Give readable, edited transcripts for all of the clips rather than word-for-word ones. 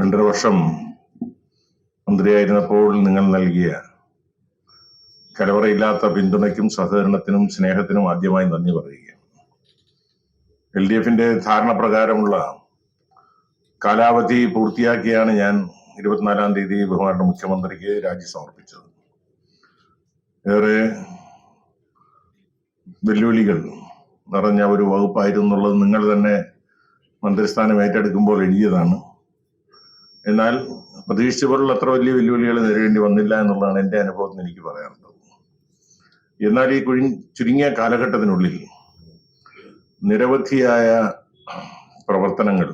2.5 വർഷം മന്ത്രിയായിരുന്നപ്പോൾ നിങ്ങൾ നൽകിയ കലവറയില്ലാത്ത പിന്തുണയ്ക്കും സഹകരണത്തിനും സ്നേഹത്തിനും ആദ്യമായി നന്ദി പറയുകയാണ്. LDF-ന്റെ ധാരണ പ്രകാരമുള്ള കാലാവധി പൂർത്തിയാക്കിയാണ് ഞാൻ 24-ാം തീയതി ബഹുമാനപ്പെട്ട മുഖ്യമന്ത്രിക്ക് രാജി സമർപ്പിച്ചത്. ഏറെ വെല്ലുവിളികൾ നിറഞ്ഞ ഒരു വകുപ്പായിരുന്നു എന്നുള്ളത് നിങ്ങൾ തന്നെ മന്ത്രിസ്ഥാനം ഏറ്റെടുക്കുമ്പോൾ എഴുതിയതാണ്. എന്നാൽ പ്രതീക്ഷിച്ച പോലുള്ള അത്ര വലിയ വെല്ലുവിളികൾ നേരിടേണ്ടി വന്നില്ല എന്നുള്ളതാണ് എൻ്റെ അനുഭവത്തിന് എനിക്ക് പറയാനുള്ളത്. എന്നാൽ ഈ ചുരുങ്ങിയ കാലഘട്ടത്തിനുള്ളിൽ നിരവധിയായ പ്രവർത്തനങ്ങൾ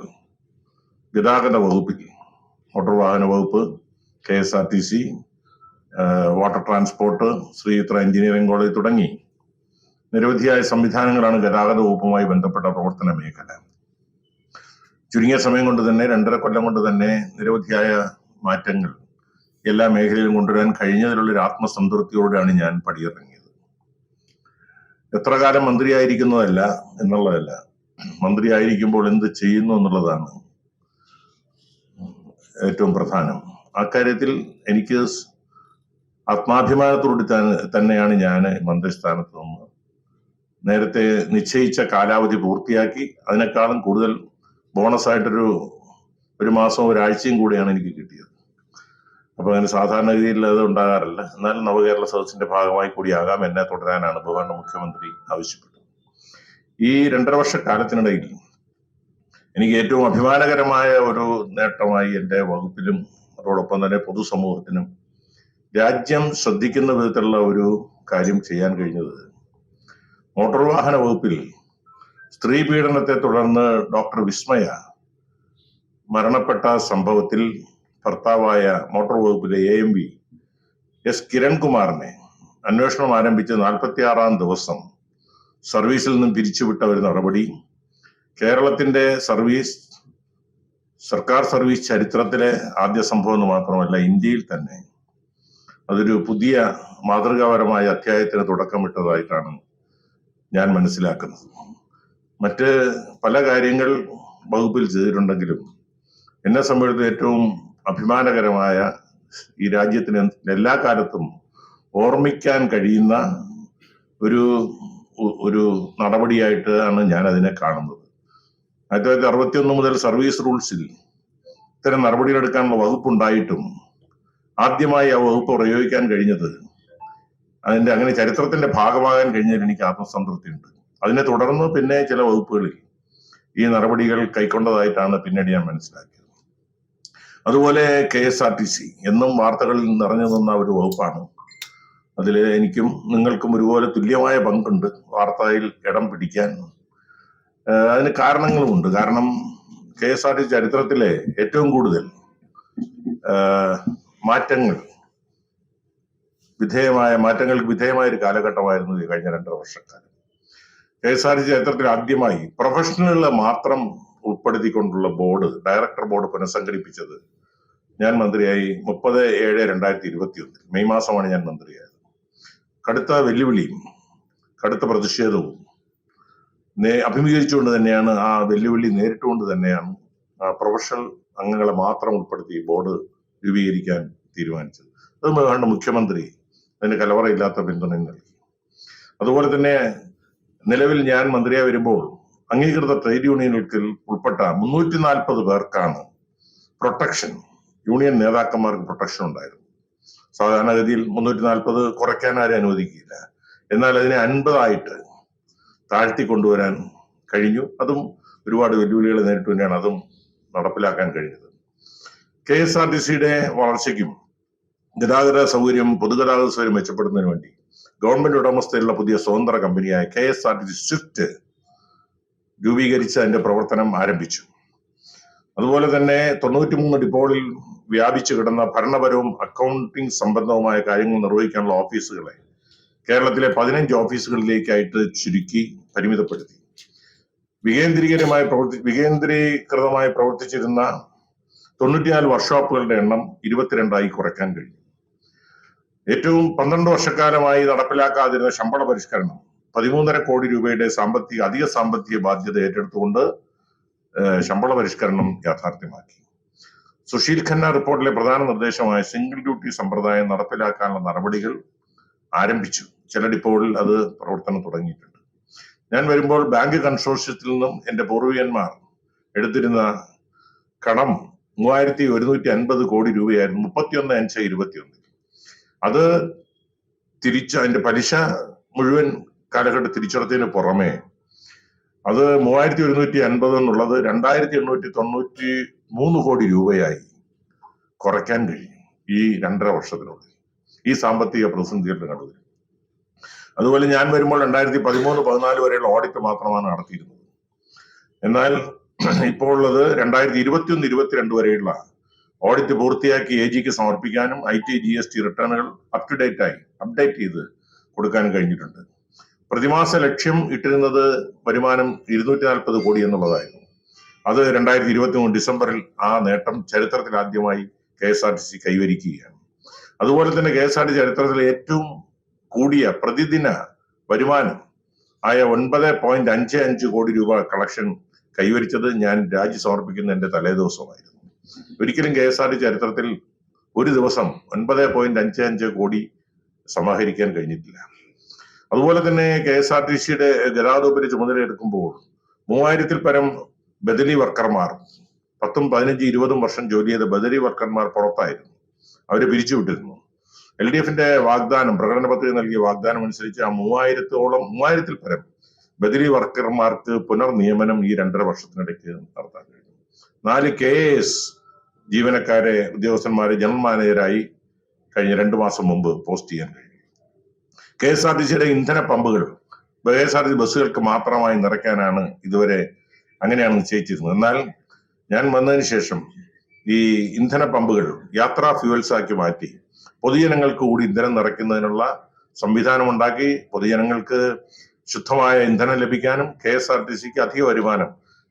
ഗതാഗത വകുപ്പിൽ, മോട്ടോർ വാഹന വകുപ്പ്, KSRTC, water transport, Sreechitra engineering college തുടങ്ങി നിരവധിയായ സംവിധാനങ്ങളാണ് ഗതാഗത വകുപ്പുമായി ബന്ധപ്പെട്ട പ്രവർത്തന മേഖല. ചുരുങ്ങിയ സമയം കൊണ്ട് തന്നെ 2.5 കൊല്ലം കൊണ്ട് തന്നെ നിരവധിയായ മാറ്റങ്ങൾ എല്ലാ മേഖലയിലും കൊണ്ടുവരാൻ കഴിഞ്ഞതിലുള്ളൊരു ആത്മസംതൃപ്തിയോടെയാണ് ഞാൻ പടിയിറങ്ങിയത്. എത്ര കാലം മന്ത്രിയായിരിക്കുന്നതല്ല എന്നുള്ളതല്ല, മന്ത്രിയായിരിക്കുമ്പോൾ എന്ത് ചെയ്യുന്നു എന്നുള്ളതാണ് ഏറ്റവും പ്രധാനം. അക്കാര്യത്തിൽ എനിക്ക് ആത്മാഭിമാനത്തോടെ തന്നെയാണ് ഞാൻ മന്ത്രിസ്ഥാനത്ത് നിന്ന് നേരത്തെ നിശ്ചയിച്ച കാലാവധി പൂർത്തിയാക്കി. അതിനേക്കാളും കൂടുതൽ ബോണസായിട്ടൊരു മാസവും ഒരാഴ്ചയും കൂടിയാണ് എനിക്ക് കിട്ടിയത്. അപ്പൊ അങ്ങനെ സാധാരണഗതിയിൽ അത് ഉണ്ടാകാറില്ല. എന്നാൽ നവകേരള സദസ്സിന്റെ ഭാഗമായി കൂടിയാകാം എന്നെ തുടരാനാണ് ബഹുമാന മുഖ്യമന്ത്രി ആവശ്യപ്പെട്ടത്. ഈ 2.5 വർഷക്കാലത്തിനിടയിൽ എനിക്ക് ഏറ്റവും അഭിമാനകരമായ ഒരു നേട്ടമായി എൻ്റെ വകുപ്പിലും അതോടൊപ്പം തന്നെ പൊതുസമൂഹത്തിനും രാജ്യം ശ്രദ്ധിക്കുന്ന വിധത്തിലുള്ള ഒരു കാര്യം ചെയ്യാൻ കഴിഞ്ഞത്, മോട്ടോർ വാഹന വകുപ്പിൽ സ്ത്രീ പീഡനത്തെ തുടർന്ന് ഡോക്ടർ വിസ്മയ മരണപ്പെട്ട സംഭവത്തിൽ ഭർത്താവായ മോട്ടോർ വകുപ്പിലെ AMV S. കിരൺകുമാറിനെ അന്വേഷണം ആരംഭിച്ച് 46-ാം ദിവസം സർവീസിൽ നിന്നും പിരിച്ചുവിട്ട ഒരു നടപടി കേരളത്തിന്റെ സർക്കാർ സർവീസ് ചരിത്രത്തിലെ ആദ്യ സംഭവം എന്ന് മാത്രമല്ല, ഇന്ത്യയിൽ തന്നെ അതൊരു പുതിയ മാതൃകാപരമായ അധ്യായത്തിന് തുടക്കമിട്ടതായിട്ടാണ് ഞാൻ മനസ്സിലാക്കുന്നത്. മറ്റ് പല കാര്യങ്ങൾ വകുപ്പിൽ ചെയ്തിട്ടുണ്ടെങ്കിലും എന്നെ സംബന്ധിച്ച് ഏറ്റവും അഭിമാനകരമായ, ഈ രാജ്യത്തിന് എല്ലാ കാലത്തും ഓർമ്മിക്കാൻ കഴിയുന്ന ഒരു നടപടിയായിട്ടാണ് ഞാൻ അതിനെ കാണുന്നത്. 1961 മുതൽ സർവീസ് റൂൾസിൽ ഇത്തരം നടപടികളെടുക്കാനുള്ള വകുപ്പുണ്ടായിട്ടും ആദ്യമായി ആ വകുപ്പ് പ്രയോഗിക്കാൻ കഴിഞ്ഞത്, അങ്ങനെ ചരിത്രത്തിന്റെ ഭാഗമാകാൻ കഴിഞ്ഞതിൽ എനിക്ക് ആത്മസംതൃപ്തിയുണ്ട്. അതിനെ തുടർന്ന് പിന്നെ ചില വകുപ്പുകളിൽ ഈ നടപടികൾ കൈക്കൊണ്ടതായിട്ടാണ് പിന്നീട് ഞാൻ മനസ്സിലാക്കിയത്. അതുപോലെ KSRTC എന്നും വാർത്തകളിൽ നിറഞ്ഞു നിന്ന ഒരു വകുപ്പാണ്. അതിൽ എനിക്കും നിങ്ങൾക്കും ഒരുപോലെ തുല്യമായ പങ്കുണ്ട് വാർത്തയിൽ ഇടം പിടിക്കാൻ. അതിന് കാരണങ്ങളുമുണ്ട്. കാരണം KSRTC ചരിത്രത്തിലെ ഏറ്റവും കൂടുതൽ മാറ്റങ്ങൾക്ക് വിധേയമായ ഒരു കാലഘട്ടമായിരുന്നു കഴിഞ്ഞ 2.5 വർഷക്കാലം. KSRTC ചരിത്രത്തിൽ ആദ്യമായി പ്രൊഫഷണലുകളെ മാത്രം ഉൾപ്പെടുത്തിക്കൊണ്ടുള്ള ഡയറക്ടർ ബോർഡ് പുനഃസംഘടിപ്പിച്ചത് ഞാൻ മന്ത്രിയായി 30/7/2021 മെയ് മാസമാണ് ഞാൻ മന്ത്രിയായത്. കടുത്ത വെല്ലുവിളിയും കടുത്ത പ്രതിഷേധവും അഭിമുഖീകരിച്ചുകൊണ്ട് തന്നെയാണ്, ആ വെല്ലുവിളി നേരിട്ടുകൊണ്ട് തന്നെയാണ് ആ പ്രൊഫഷണൽ അംഗങ്ങളെ മാത്രം ഉൾപ്പെടുത്തി ബോർഡ് രൂപീകരിക്കാൻ തീരുമാനിച്ചത്. അത് വേണ്ട മുഖ്യമന്ത്രി അതിന് കലവറയില്ലാത്ത പിന്തുണ നൽകി. അതുപോലെ തന്നെ നിലവിൽ ഞാൻ മന്ത്രിയായി വരുമ്പോൾ അംഗീകൃത ട്രേഡ് യൂണിയനുകൾക്ക് ഉൾപ്പെട്ട 340 പേർക്കാണ് പ്രൊട്ടക്ഷൻ, യൂണിയൻ നേതാക്കന്മാർക്ക് പ്രൊട്ടക്ഷൻ ഉണ്ടായിരുന്നു. സാധാരണഗതിയിൽ 340 കുറയ്ക്കാൻ ആരും അനുവദിക്കില്ല. എന്നാൽ അതിനെ 50 താഴ്ത്തി കൊണ്ടുവരാൻ കഴിഞ്ഞു. അതും ഒരുപാട് വെല്ലുവിളികൾ നേരിട്ട് തന്നെയാണ് അതും നടപ്പിലാക്കാൻ കഴിഞ്ഞത്. KSRTCയുടെ വളർച്ചയ്ക്കും ഗതാഗത സൗകര്യം, പൊതുഗതാഗത സൗകര്യം മെച്ചപ്പെടുന്നതിന് വേണ്ടി ഗവൺമെന്റ് ഉടമസ്ഥയിലുള്ള പുതിയ സ്വതന്ത്ര കമ്പനിയായ KSRTC സ്വിഫ്റ്റ് രൂപീകരിച്ച് അതിന്റെ പ്രവർത്തനം ആരംഭിച്ചു. അതുപോലെ തന്നെ 93 ഡിപ്പോകളിൽ വ്യാപിച്ചു കിടന്ന ഭരണപരവും അക്കൗണ്ടിംഗ് സംബന്ധവുമായ കാര്യങ്ങൾ നിർവഹിക്കാനുള്ള ഓഫീസുകളെ കേരളത്തിലെ 15 ഓഫീസുകളിലേക്കായിട്ട് ചുരുക്കി പരിമിതപ്പെടുത്തി. വികേന്ദ്രീകൃതമായി പ്രവർത്തിച്ചിരുന്ന 94 വർക്ക്ഷോപ്പുകളുടെ എണ്ണം 22 കുറയ്ക്കാൻ കഴിഞ്ഞു. ഏറ്റവും 12 വർഷക്കാലമായി നടപ്പിലാക്കാതിരുന്ന ശമ്പള പരിഷ്കരണം 13.5 കോടി രൂപയുടെ അധിക സാമ്പത്തിക ബാധ്യത ഏറ്റെടുത്തുകൊണ്ട് ശമ്പള പരിഷ്കരണം യാഥാർത്ഥ്യമാക്കി. സുശീൽ ഖന്ന റിപ്പോർട്ടിലെ പ്രധാന നിർദ്ദേശമായ സിംഗിൾ ഡ്യൂട്ടി സമ്പ്രദായം നടപ്പിലാക്കാനുള്ള നടപടികൾ ആരംഭിച്ചു. ചില ഡിപ്പോകളിൽ അത് പ്രവർത്തനം തുടങ്ങിയിട്ടുണ്ട്. ഞാൻ വരുമ്പോൾ ബാങ്ക് കൺസോർഷ്യത്തിൽ നിന്നും എന്റെ പൂർവികന്മാർ എടുത്തിരുന്ന കടം 3150 കോടി രൂപയായിരുന്നു 31/5/21. അത് അതിന്റെ പലിശ മുഴുവൻ കാലഘട്ടം തിരിച്ചടച്ചതിന് പുറമെ അത് 3150 എന്നുള്ളത് 2893 കോടി രൂപയായി കുറയ്ക്കാൻ കഴിയും ഈ 2.5 വർഷത്തിനുള്ളിൽ, ഈ സാമ്പത്തിക പ്രതിസന്ധികളുടെ നടുവിൽ. അതുപോലെ ഞാൻ വരുമ്പോൾ 2013-14 വരെയുള്ള ഓഡിറ്റ് മാത്രമാണ് നടത്തിയിരുന്നത്. എന്നാൽ ഇപ്പോൾ ഉള്ളത് 2021-22 വരെയുള്ള ഓഡിറ്റ് പൂർത്തിയാക്കി AGക്ക് സമർപ്പിക്കാനും IT GST റിട്ടേണുകൾ അപ്ഡേറ്റ് ചെയ്ത് കൊടുക്കാനും കഴിഞ്ഞിട്ടുണ്ട്. പ്രതിമാസ ലക്ഷ്യം ഇട്ടിരുന്നത് വരുമാനം 240 കോടി എന്നുള്ളതായിരുന്നു. അത് 2023 ഡിസംബറിൽ ആ നേട്ടം ചരിത്രത്തിൽ ആദ്യമായി KSRTC കൈവരിക്കുകയാണ്. അതുപോലെ തന്നെ KSRTC ചരിത്രത്തിലെ ഏറ്റവും കൂടിയ പ്രതിദിന വരുമാനം ആയ 9.55 കോടി രൂപ കളക്ഷൻ കൈവരിച്ചത് ഞാൻ രാജി സമർപ്പിക്കുന്ന എന്റെ തലേദിവസമായിരുന്നു. ഒരിക്കലും KSRTC ചരിത്രത്തിൽ ഒരു ദിവസം 9.55 കോടി സമാഹരിക്കാൻ കഴിഞ്ഞിട്ടില്ല. അതുപോലെ തന്നെ KSRTCയുടെ ഗതാഗതോപരി ചുമതല എടുക്കുമ്പോൾ 3000-ൽ പരം ബദലി വർക്കർമാർ 10, 15, 20 വർഷം ജോലി ചെയ്ത ബദലി വർക്കർമാർ പുറത്തായിരുന്നു. അവരെ പിരിച്ചുവിട്ടിരുന്നു. LDFന്റെ വാഗ്ദാനം, പ്രകടന പത്രിക നൽകിയ വാഗ്ദാനം അനുസരിച്ച് ആ 3000-ൽ പരം ബദലി വർക്കർമാർക്ക് പുനർനിയമനം ഈ 2.5 വർഷത്തിനിടയ്ക്ക് നടത്താൻ കഴിഞ്ഞു. 4 KAS ജീവനക്കാരെ, ഉദ്യോഗസ്ഥന്മാരെ ജനറൽ മാനേജരായി കഴിഞ്ഞ 2 മാസം മുമ്പ് പോസ്റ്റ് ചെയ്യാൻ കഴിഞ്ഞു. KSRTCയുടെ ഇന്ധന പമ്പുകൾ KSRTC ബസ്സുകൾക്ക് മാത്രമായി നിറയ്ക്കാനാണ് ഇതുവരെ അങ്ങനെയാണ് നിശ്ചയിച്ചിരുന്നത്. എന്നാൽ ഞാൻ വന്നതിന് ശേഷം ഈ ഇന്ധന പമ്പുകൾ യാത്രാ ഫ്യൂവൽസ് ആക്കി മാറ്റി പൊതുജനങ്ങൾക്ക് കൂടി ഇന്ധനം നിറയ്ക്കുന്നതിനുള്ള സംവിധാനം ഉണ്ടാക്കി. പൊതുജനങ്ങൾക്ക് ശുദ്ധമായ ഇന്ധനം ലഭിക്കാനും KSRTCക്ക് അധിക വരുമാനം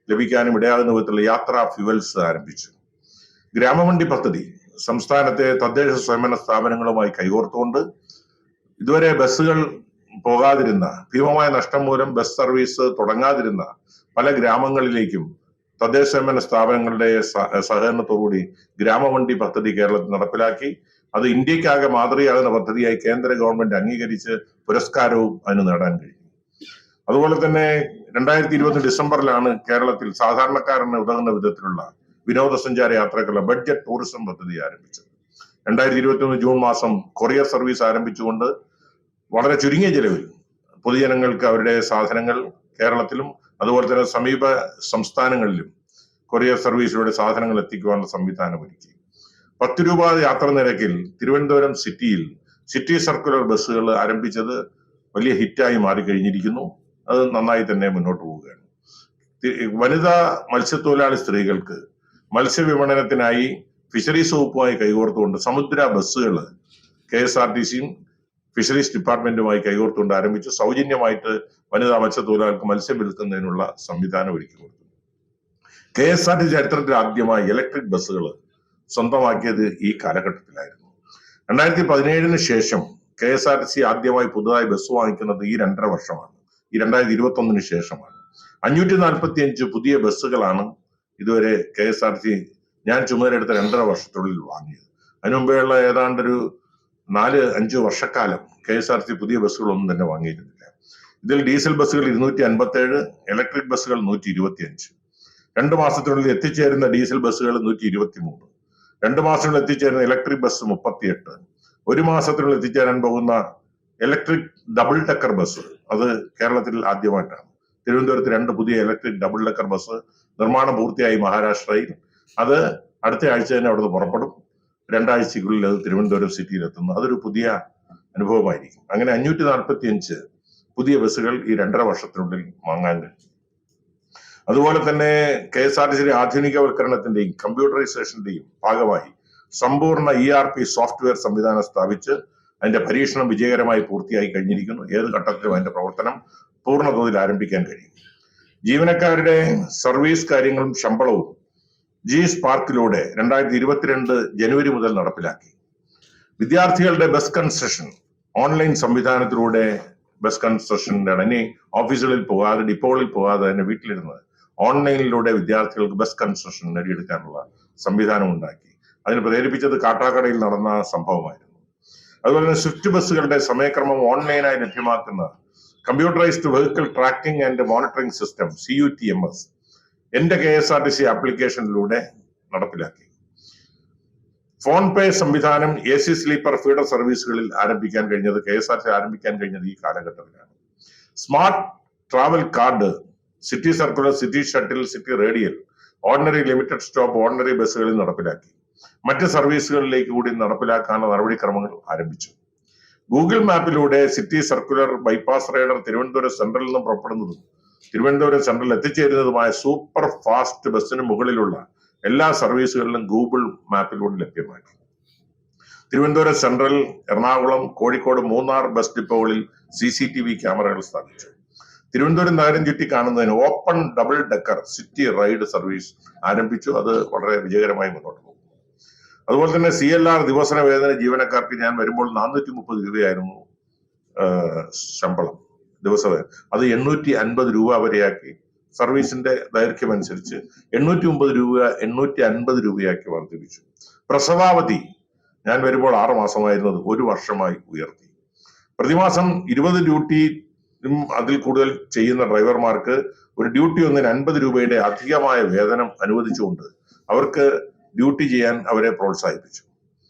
ലഭിക്കാനും ഇടയാകുന്ന വിധത്തിലുള്ള യാത്രാ ഫ്യൂവൽസ് ആരംഭിച്ചു. ഗ്രാമവണ്ടി പദ്ധതി സംസ്ഥാനത്തെ തദ്ദേശ സ്വയംഭരണ സ്ഥാപനങ്ങളുമായി കൈകോർത്തുകൊണ്ട് ഇതുവരെ ബസ്സുകൾ പോകാതിരുന്ന, ഭീമമായ നഷ്ടം മൂലം ബസ് സർവീസ് തുടങ്ങാതിരുന്ന പല ഗ്രാമങ്ങളിലേക്കും തദ്ദേശ സ്വയംഭരണ സ്ഥാപനങ്ങളുടെ സഹകരണത്തോടുകൂടി ഗ്രാമവണ്ടി പദ്ധതി കേരളത്തിൽ നടപ്പിലാക്കി. അത് ഇന്ത്യക്കാകെ മാതൃകയാകുന്ന പദ്ധതിയായി കേന്ദ്ര ഗവൺമെന്റ് അംഗീകരിച്ച് പുരസ്കാരവും അതിന് നേടാൻ കഴിഞ്ഞു. അതുപോലെ തന്നെ 2020 ഡിസംബറിലാണ് കേരളത്തിൽ സാധാരണക്കാരന് ഉതകുന്ന വിധത്തിലുള്ള വിനോദസഞ്ചാര യാത്രക്കുള്ള ബഡ്ജറ്റ് ടൂറിസം പദ്ധതി ആരംഭിച്ചത്. 2021 ജൂൺ മാസം കൊറിയർ സർവീസ് ആരംഭിച്ചുകൊണ്ട് വളരെ ചുരുങ്ങിയ ചെലവിൽ പൊതുജനങ്ങൾക്ക് അവരുടെ സാധനങ്ങൾ കേരളത്തിലും അതുപോലെ തന്നെ സമീപ സംസ്ഥാനങ്ങളിലും കൊറിയർ സർവീസിലൂടെ സാധനങ്ങൾ എത്തിക്കുവാനുള്ള സംവിധാനം ഒരുക്കി. 10 രൂപ യാത്ര നിരക്കിൽ തിരുവനന്തപുരം സിറ്റിയിൽ സിറ്റി സർക്കുലർ ബസ്സുകൾ ആരംഭിച്ചത് വലിയ ഹിറ്റായി മാറിക്കഴിഞ്ഞിരിക്കുന്നു. അത് നന്നായി തന്നെ മുന്നോട്ട് പോവുകയാണ്. വനിതാ മത്സ്യത്തൊഴിലാളി സ്ത്രീകൾക്ക് മത്സ്യവിപണനത്തിനായി ഫിഷറീസ് വകുപ്പുമായി കൈകോർത്തുകൊണ്ട് സമുദ്ര ബസ്സുകൾ KSRTCയും ഫിഷറീസ് ഡിപ്പാർട്ട്മെന്റുമായി കൈകോർത്തുകൊണ്ട് ആരംഭിച്ചു. സൗജന്യമായിട്ട് വനിതാ മത്സ്യത്തൊഴിലാളികൾക്ക് മത്സ്യം വിൽക്കുന്നതിനുള്ള സംവിധാനം ഒരുക്കി കൊടുത്തു. KSRTC ചരിത്രത്തിൽ ആദ്യമായി ഇലക്ട്രിക് ബസ്സുകൾ സ്വന്തമാക്കിയത് ഈ കാലഘട്ടത്തിലായിരുന്നു. 2017 ശേഷം KSRTC ആദ്യമായി പുതുതായി ബസ് വാങ്ങിക്കുന്നത് ഈ 2.5 വർഷമാണ്. ഈ 2021 ശേഷമാണ്. 545 പുതിയ ബസ്സുകളാണ് ഇതുവരെ KSRTC ഞാൻ ചുമതലയെടുത്ത 2.5 വർഷത്തിനുള്ളിൽ വാങ്ങിയത്. അതിനു മുമ്പേയുള്ള ഏതാണ്ടൊരു 4-5 വർഷക്കാലം KSRTC പുതിയ ബസ്സുകളൊന്നും തന്നെ വാങ്ങിയിരുന്നില്ല. ഇതിൽ ഡീസൽ ബസ്സുകൾ 257, ഇലക്ട്രിക് ബസ്സുകൾ 125. 2 മാസത്തിനുള്ളിൽ എത്തിച്ചേരുന്ന ഡീസൽ ബസ്സുകൾ 123, 2 മാസത്തിനുള്ളിൽ എത്തിച്ചേരുന്ന ഇലക്ട്രിക് ബസ് 38, 1 മാസത്തിനുള്ളിൽ എത്തിച്ചേരാൻ പോകുന്ന ഇലക്ട്രിക് ഡബിൾ ഡെക്കർ ബസ് അത് കേരളത്തിൽ ആദ്യമായിട്ടാണ്. തിരുവനന്തപുരത്ത് 2 പുതിയ ഇലക്ട്രിക് ഡബിൾ ഡെക്കർ ബസ് നിർമ്മാണം പൂർത്തിയായി മഹാരാഷ്ട്രയിൽ. അത് അടുത്ത ആഴ്ച തന്നെ അവിടുന്ന് പുറപ്പെടും. 2 ആഴ്ചയ്ക്കുള്ളിൽ അത് തിരുവനന്തപുരം സിറ്റിയിൽ എത്തുന്നു. അതൊരു പുതിയ അനുഭവമായിരിക്കും. അങ്ങനെ 545 പുതിയ ബസ്സുകൾ ഈ 2.5 വർഷത്തിനുള്ളിൽ വാങ്ങാൻ കഴിയും. അതുപോലെ തന്നെ KSRTCയുടെ ആധുനികവൽക്കരണത്തിന്റെയും കമ്പ്യൂട്ടറൈസേഷന്റെയും ഭാഗമായി സമ്പൂർണ്ണ ERP സോഫ്റ്റ്വെയർ സംവിധാനം സ്ഥാപിച്ച് അതിന്റെ പരീക്ഷണം വിജയകരമായി പൂർത്തിയായി കഴിഞ്ഞിരിക്കുന്നു. ഏത് ഘട്ടത്തിലും അതിന്റെ പ്രവർത്തനം പൂർണ്ണതോതിൽ ആരംഭിക്കാൻ കഴിയും. ജീവനക്കാരുടെ സർവീസ് കാര്യങ്ങളും ശമ്പളവും G-Sparkലൂടെ 2022 ജനുവരി മുതൽ നടപ്പിലാക്കി. വിദ്യാർത്ഥികളുടെ ബസ് കൺസെഷൻ ഓൺലൈൻ സംവിധാനത്തിലൂടെ ബസ് കൺസെഷന്റെ ഇനി ഓഫീസുകളിൽ പോകാതെ ഡിപ്പോകളിൽ പോകാതെ തന്നെ വീട്ടിലിരുന്ന് ഓൺലൈനിലൂടെ വിദ്യാർത്ഥികൾക്ക് ബസ് കൺസെഷൻ നേടിയെടുക്കാനുള്ള സംവിധാനം ഉണ്ടാക്കി. അതിന് പ്രേരിപ്പിച്ചത് കാട്ടാക്കടയിൽ നടന്ന സംഭവമായിരുന്നു. അതുപോലെ തന്നെ സ്വിഫ്റ്റ് ബസ്സുകളുടെ സമയക്രമം ഓൺലൈനായി ലഭ്യമാക്കുന്ന computerised vehicle tracking and monitoring system CUTMS എന്റെ KSRTC ആപ്ലിക്കേഷനിലൂടെ നടപ്പിലാക്കി. ഫോൺ പേ സംവിധാനം AC സ്ലീപ്പർ ഫീഡർ സർവീസുകളിൽ ആരംഭിക്കാൻ കഴിഞ്ഞത് KSRTC ആരംഭിക്കാൻ കഴിഞ്ഞത് ഈ കാലഘട്ടത്തിലാണ്. Smart travel card, city circular, city shuttle, city radial, ordinary limited stop, ordinary ബസ്സുകളിൽ നടപ്പിലാക്കി. മറ്റ് സർവീസുകളിലേക്ക് കൂടി നടപ്പിലാക്കാനുള്ള നടപടിക്രമങ്ങൾ ആരംഭിച്ചു. ഗൂഗിൾ മാപ്പിലൂടെ city circular, bypass rider, Thiruvananthapuram സെൻട്രലിൽ നിന്നും പുറപ്പെടുന്നതും തിരുവനന്തപുരം സെൻട്രലിൽ എത്തിച്ചേരുന്നതുമായ സൂപ്പർ ഫാസ്റ്റ് ബസ്സിന് മുകളിലുള്ള എല്ലാ സർവീസുകളിലും ഗൂഗിൾ മാപ്പിലൂടെ ലഭ്യമാക്കി. തിരുവനന്തപുരം സെൻട്രൽ, എറണാകുളം, കോഴിക്കോട്, മൂന്നാർ ബസ് ഡിപ്പോകളിൽ CCTV ക്യാമറകൾ സ്ഥാപിച്ചു. തിരുവനന്തപുരം നഗരം ചുറ്റി കാണുന്നതിന് open double decker city ride service ആരംഭിച്ചു. അത് വളരെ വിജയകരമായി മുന്നോട്ട് പോകും. അതുപോലെ തന്നെ CLR ദിവസന വേതന ജീവനക്കാർക്ക് ഞാൻ വരുമ്പോൾ 430 രൂപയായിരുന്നു ശമ്പളം ദിവസവേതനം. അത് 850 രൂപ വരെയാക്കി. സർവീസിന്റെ ദൈർഘ്യം അനുസരിച്ച് 809 രൂപ 850 രൂപയാക്കി വർദ്ധിപ്പിച്ചു. പ്രസവാവധി ഞാൻ വരുമ്പോൾ 6 മാസമായിരുന്നത് 1 വർഷമായി ഉയർത്തി. പ്രതിമാസം 20 ഡ്യൂട്ടിയും അതിൽ കൂടുതൽ ചെയ്യുന്ന ഡ്രൈവർമാർക്ക് ഒരു ഡ്യൂട്ടി ഒന്നിന് 50 രൂപയുടെ അധികമായ വേതനം അനുവദിച്ചുകൊണ്ട് അവർക്ക് ഡ്യൂട്ടി ചെയ്യാൻ അവരെ പ്രോത്സാഹിപ്പിച്ചു.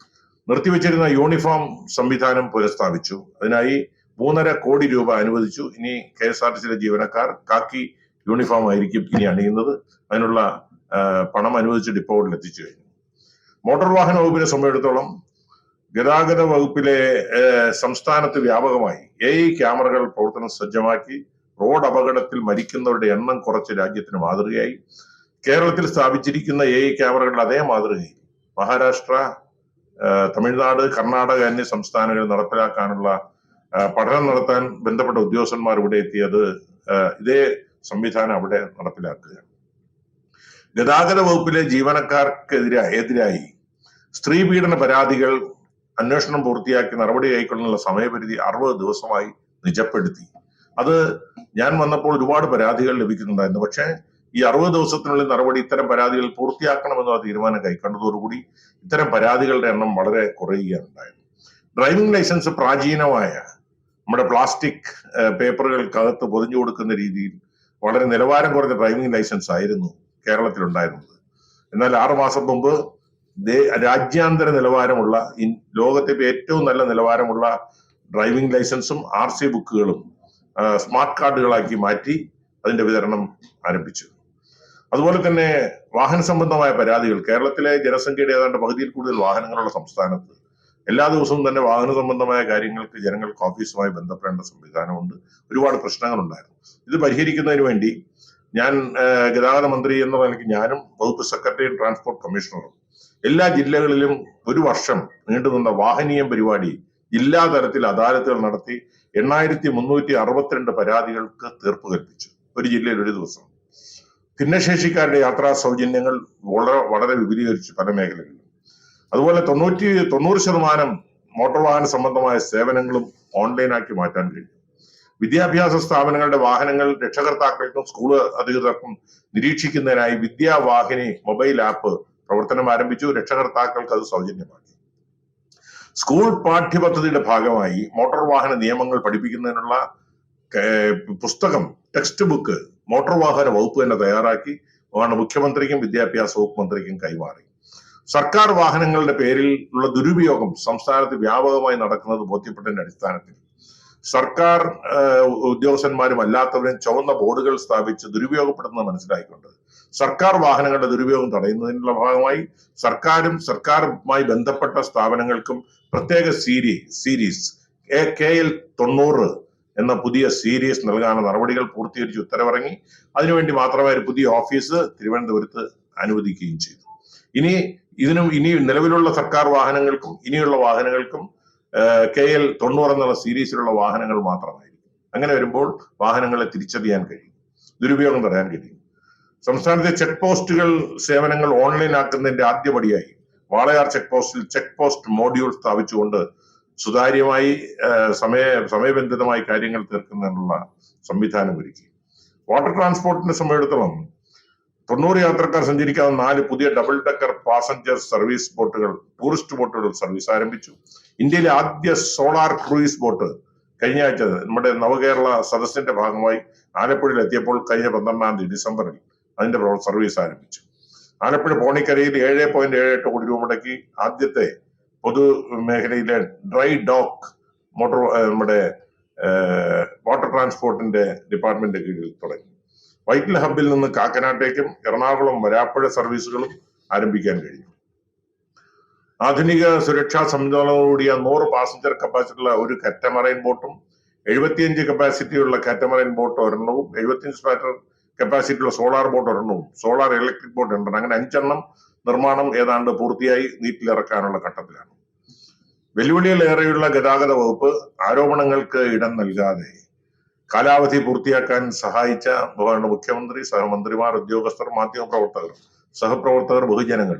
നിർത്തിവെച്ചിരുന്ന യൂണിഫോം സംവിധാനം പുനഃസ്ഥാപിച്ചു. അതിനായി 3.5 കോടി രൂപ അനുവദിച്ചു. ഇനി KSRTCയിലെ ജീവനക്കാർ കാക്കി യൂണിഫോം ആയിരിക്കും ഇനി അണിയുന്നത്. അതിനുള്ള പണം അനുവദിച്ച് ഡിപ്പോകളിൽ എത്തിച്ചു കഴിഞ്ഞു. മോട്ടോർ വാഹന വകുപ്പിനെ സംബന്ധിച്ചിടത്തോളം ഗതാഗത വകുപ്പിലെ സംസ്ഥാനത്ത് വ്യാപകമായി AI ക്യാമറകൾ പ്രവർത്തനം സജ്ജമാക്കി. റോഡ് അപകടത്തിൽ മരിക്കുന്നവരുടെ എണ്ണം കുറച്ച് രാജ്യത്തിന് മാതൃകയായി. കേരളത്തിൽ സ്ഥാപിച്ചിരിക്കുന്ന AI ക്യാമറകളുടെ അതേ മാതൃകയിൽ മഹാരാഷ്ട്ര, തമിഴ്നാട്, കർണാടക എന്നീ സംസ്ഥാനങ്ങളിൽ നടപ്പിലാക്കാനുള്ള പഠനം നടത്താൻ ബന്ധപ്പെട്ട ഉദ്യോഗസ്ഥന്മാർ ഇവിടെ എത്തിയത് ഇതേ സംവിധാനം അവിടെ നടപ്പിലാക്കുകയാണ്. ഗതാഗത വകുപ്പിലെ ജീവനക്കാർക്കെതിരായി സ്ത്രീ പീഡന പരാതികൾ അന്വേഷണം പൂർത്തിയാക്കി നടപടി കൈക്കൊള്ളുന്ന സമയപരിധി 60 ദിവസമായി നിജപ്പെടുത്തി. അത് ഞാൻ വന്നപ്പോൾ ഒരുപാട് പരാതികൾ ലഭിക്കുന്നുണ്ടായിരുന്നു. പക്ഷേ ഈ 60 ദിവസത്തിനുള്ളിൽ നടപടി ഇത്തരം പരാതികൾ പൂർത്തിയാക്കണമെന്ന തീരുമാനം കൈക്കൊണ്ടതോടുകൂടി ഇത്തരം പരാതികളുടെ എണ്ണം വളരെ കുറയുകയാണ് ഉണ്ടായത്. ഡ്രൈവിംഗ് ലൈസൻസ് പ്രാചീനമായ നമ്മുടെ പ്ലാസ്റ്റിക് പേപ്പറുകൾക്കകത്ത് പൊതിഞ്ഞു കൊടുക്കുന്ന രീതിയിൽ വളരെ നിലവാരം കുറഞ്ഞ ഡ്രൈവിംഗ് ലൈസൻസ് ആയിരുന്നു കേരളത്തിലുണ്ടായിരുന്നത്. എന്നാൽ 6 മാസം മുമ്പ് രാജ്യാന്തര നിലവാരമുള്ള ലോകത്തെ ഏറ്റവും നല്ല നിലവാരമുള്ള ഡ്രൈവിംഗ് ലൈസൻസും RC ബുക്കുകളും സ്മാർട്ട് കാർഡുകളാക്കി മാറ്റി അതിന്റെ വിതരണം ആരംഭിച്ചു. അതുപോലെ തന്നെ വാഹന സംബന്ധമായ പരാതികൾ, കേരളത്തിലെ ജനസംഖ്യയുടെ ഏതാണ്ട് പകുതിയിൽ കൂടുതൽ വാഹനങ്ങളുള്ള സംസ്ഥാനത്ത് എല്ലാ ദിവസവും തന്നെ വാഹന സംബന്ധമായ കാര്യങ്ങൾക്ക് ജനങ്ങൾക്ക് ഓഫീസുമായി ബന്ധപ്പെടേണ്ട സംവിധാനമുണ്ട്. ഒരുപാട് പ്രശ്നങ്ങളുണ്ടായിരുന്നു. ഇത് പരിഹരിക്കുന്നതിന് വേണ്ടി ഞാൻ ഗതാഗത മന്ത്രി എന്ന നിലയ്ക്ക് ഞാനും വകുപ്പ് സെക്രട്ടറിയും ട്രാൻസ്പോർട്ട് കമ്മീഷണറും എല്ലാ ജില്ലകളിലും 1 വർഷം നീണ്ടുനിന്ന വാഹനീയം പരിപാടി ജില്ലാ തലത്തിൽ അദാലത്തുകൾ നടത്തി 8362 പരാതികൾക്ക് തീർപ്പ് കൽപ്പിച്ചു. ഒരു ജില്ലയിൽ ഒരു ദിവസം. ഭിന്നശേഷിക്കാരുടെ യാത്രാ സൗജന്യങ്ങൾ വളരെ വിപുലീകരിച്ചു പല മേഖലകളിലും. അതുപോലെ 90% മോട്ടോർ വാഹന സംബന്ധമായ സേവനങ്ങളും ഓൺലൈനാക്കി മാറ്റാൻ കഴിഞ്ഞു. വിദ്യാഭ്യാസ സ്ഥാപനങ്ങളുടെ വാഹനങ്ങൾ രക്ഷകർത്താക്കൾക്കും സ്കൂൾ അധികൃതർക്കും നിരീക്ഷിക്കുന്നതിനായി വിദ്യാവാഹിനി മൊബൈൽ ആപ്പ് പ്രവർത്തനം ആരംഭിച്ചു. രക്ഷകർത്താക്കൾക്ക് അത് സൗജന്യമാക്കി. സ്കൂൾ പാഠ്യപദ്ധതിയുടെ ഭാഗമായി മോട്ടോർ വാഹന നിയമങ്ങൾ പഠിപ്പിക്കുന്നതിനുള്ള പുസ്തകം, ടെക്സ്റ്റ് ബുക്ക് മോട്ടോർ വാഹന വകുപ്പ് തന്നെ തയ്യാറാക്കി മുഖ്യമന്ത്രിക്കും വിദ്യാഭ്യാസ വകുപ്പ് മന്ത്രിക്കും കൈമാറി. സർക്കാർ വാഹനങ്ങളുടെ പേരിൽ ഉള്ള ദുരുപയോഗം സംസ്ഥാനത്ത് വ്യാപകമായി നടക്കുന്നത് ബോധ്യപ്പെട്ടതിന്റെ അടിസ്ഥാനത്തിൽ സർക്കാർ ഉദ്യോഗസ്ഥന്മാരും അല്ലാത്തവരും ചുവന്ന ബോർഡുകൾ സ്ഥാപിച്ച് ദുരുപയോഗപ്പെടുത്തുന്നത് മനസ്സിലായിക്കൊണ്ട് സർക്കാർ വാഹനങ്ങളുടെ ദുരുപയോഗം തടയുന്നതിനുള്ള ഭാഗമായി സർക്കാരും സർക്കാരുമായി ബന്ധപ്പെട്ട സ്ഥാപനങ്ങൾക്കും പ്രത്യേക സീരീസ് KL 90 എന്ന പുതിയ സീരീസ് നൽകാനുള്ള നടപടികൾ പൂർത്തീകരിച്ച് ഉത്തരവിറങ്ങി. അതിനുവേണ്ടി മാത്രമായി ഒരു പുതിയ ഓഫീസ് തിരുവനന്തപുരത്ത് അനുവദിക്കുകയും ചെയ്തു. ഇനി നിലവിലുള്ള സർക്കാർ വാഹനങ്ങൾക്കും ഇനിയുള്ള വാഹനങ്ങൾക്കും KL 90 എന്നുള്ള സീരീസിലുള്ള വാഹനങ്ങൾ മാത്രമായിരിക്കും. അങ്ങനെ വരുമ്പോൾ വാഹനങ്ങളെ തിരിച്ചറിയാൻ കഴിയും, ദുരുപയോഗം തടയാൻ കഴിയും. സംസ്ഥാനത്തെ ചെക്ക് പോസ്റ്റുകൾ സേവനങ്ങൾ ഓൺലൈൻ ആക്കുന്നതിന്റെ ആദ്യപടിയായി വാളയാർ ചെക്ക് പോസ്റ്റിൽ ചെക്ക് പോസ്റ്റ് മോഡ്യൂൾ സ്ഥാപിച്ചുകൊണ്ട് സുതാര്യമായി സമയബന്ധിതമായി കാര്യങ്ങൾ തീർക്കുന്നതിനുള്ള സംവിധാനം ഒരുക്കി. വാട്ടർ ട്രാൻസ്പോർട്ടിനെ സംബന്ധിച്ചിടത്തോളം 90 യാത്രക്കാർ സഞ്ചരിക്കാവുന്ന 4 പുതിയ ഡബിൾ ഡെക്കർ പാസഞ്ചർ സർവീസ് ബോട്ടുകൾ, ടൂറിസ്റ്റ് ബോട്ടുകൾ സർവീസ് ആരംഭിച്ചു. ഇന്ത്യയിലെ ആദ്യ സോളാർ ക്രൂയിസ് ബോട്ട് കഴിഞ്ഞ ആഴ്ച നമ്മുടെ നവകേരള സദസ്സിന്റെ ഭാഗമായി ആലപ്പുഴയിൽ എത്തിയപ്പോൾ കഴിഞ്ഞ 12 ഡിസംബറിൽ അതിന്റെ സർവീസ് ആരംഭിച്ചു. ആലപ്പുഴ പോണിക്കരയിൽ 7.78 കോടി രൂപ മുടക്കി ആദ്യത്തെ പൊതുമേഖലയിലെ ഡ്രൈ ഡോക്ക് മോട്ടോർ നമ്മുടെ വാട്ടർ ട്രാൻസ്പോർട്ടിന്റെ ഡിപ്പാർട്ട്മെന്റിന്റെ കീഴിൽ തുടങ്ങി. വൈറ്റില ഹബിൽ നിന്ന് കാക്കനാട്ടേക്കും എറണാകുളം വരാപ്പുഴ സർവീസുകളും ആരംഭിക്കാൻ കഴിഞ്ഞു. ആധുനിക സുരക്ഷാ സംവിധാനത്തോടുകൂടിയ 100 പാസഞ്ചർ കപ്പാസിറ്റിയുള്ള ഒരു കാറ്റമറൈൻ ബോട്ടും 75 കപ്പാസിറ്റിയുള്ള കാറ്റമറൈൻ ബോട്ട് ഒരെണ്ണവും 75 കപ്പാസിറ്റിയുള്ള സോളാർ ബോട്ട് ഒരെണ്ണവും സോളാർ ഇലക്ട്രിക് ബോട്ട് ഉണ്ടെന്ന് അങ്ങനെ 5 എണ്ണം നിർമ്മാണം ഏതാണ്ട് പൂർത്തിയായി നീറ്റിലിറക്കാനുള്ള ഘട്ടത്തിലാണ്. വെല്ലുവിളികളേറെയുള്ള ഗതാഗത വകുപ്പ് ആരോപണങ്ങൾക്ക് ഇടം നൽകാതെ കാലാവധി പൂർത്തിയാക്കാൻ സഹായിച്ച മുഖ്യമന്ത്രി, സഹമന്ത്രിമാർ, ഉദ്യോഗസ്ഥർ, മാധ്യമപ്രവർത്തകർ, സഹപ്രവർത്തകർ, ബഹുജനങ്ങൾ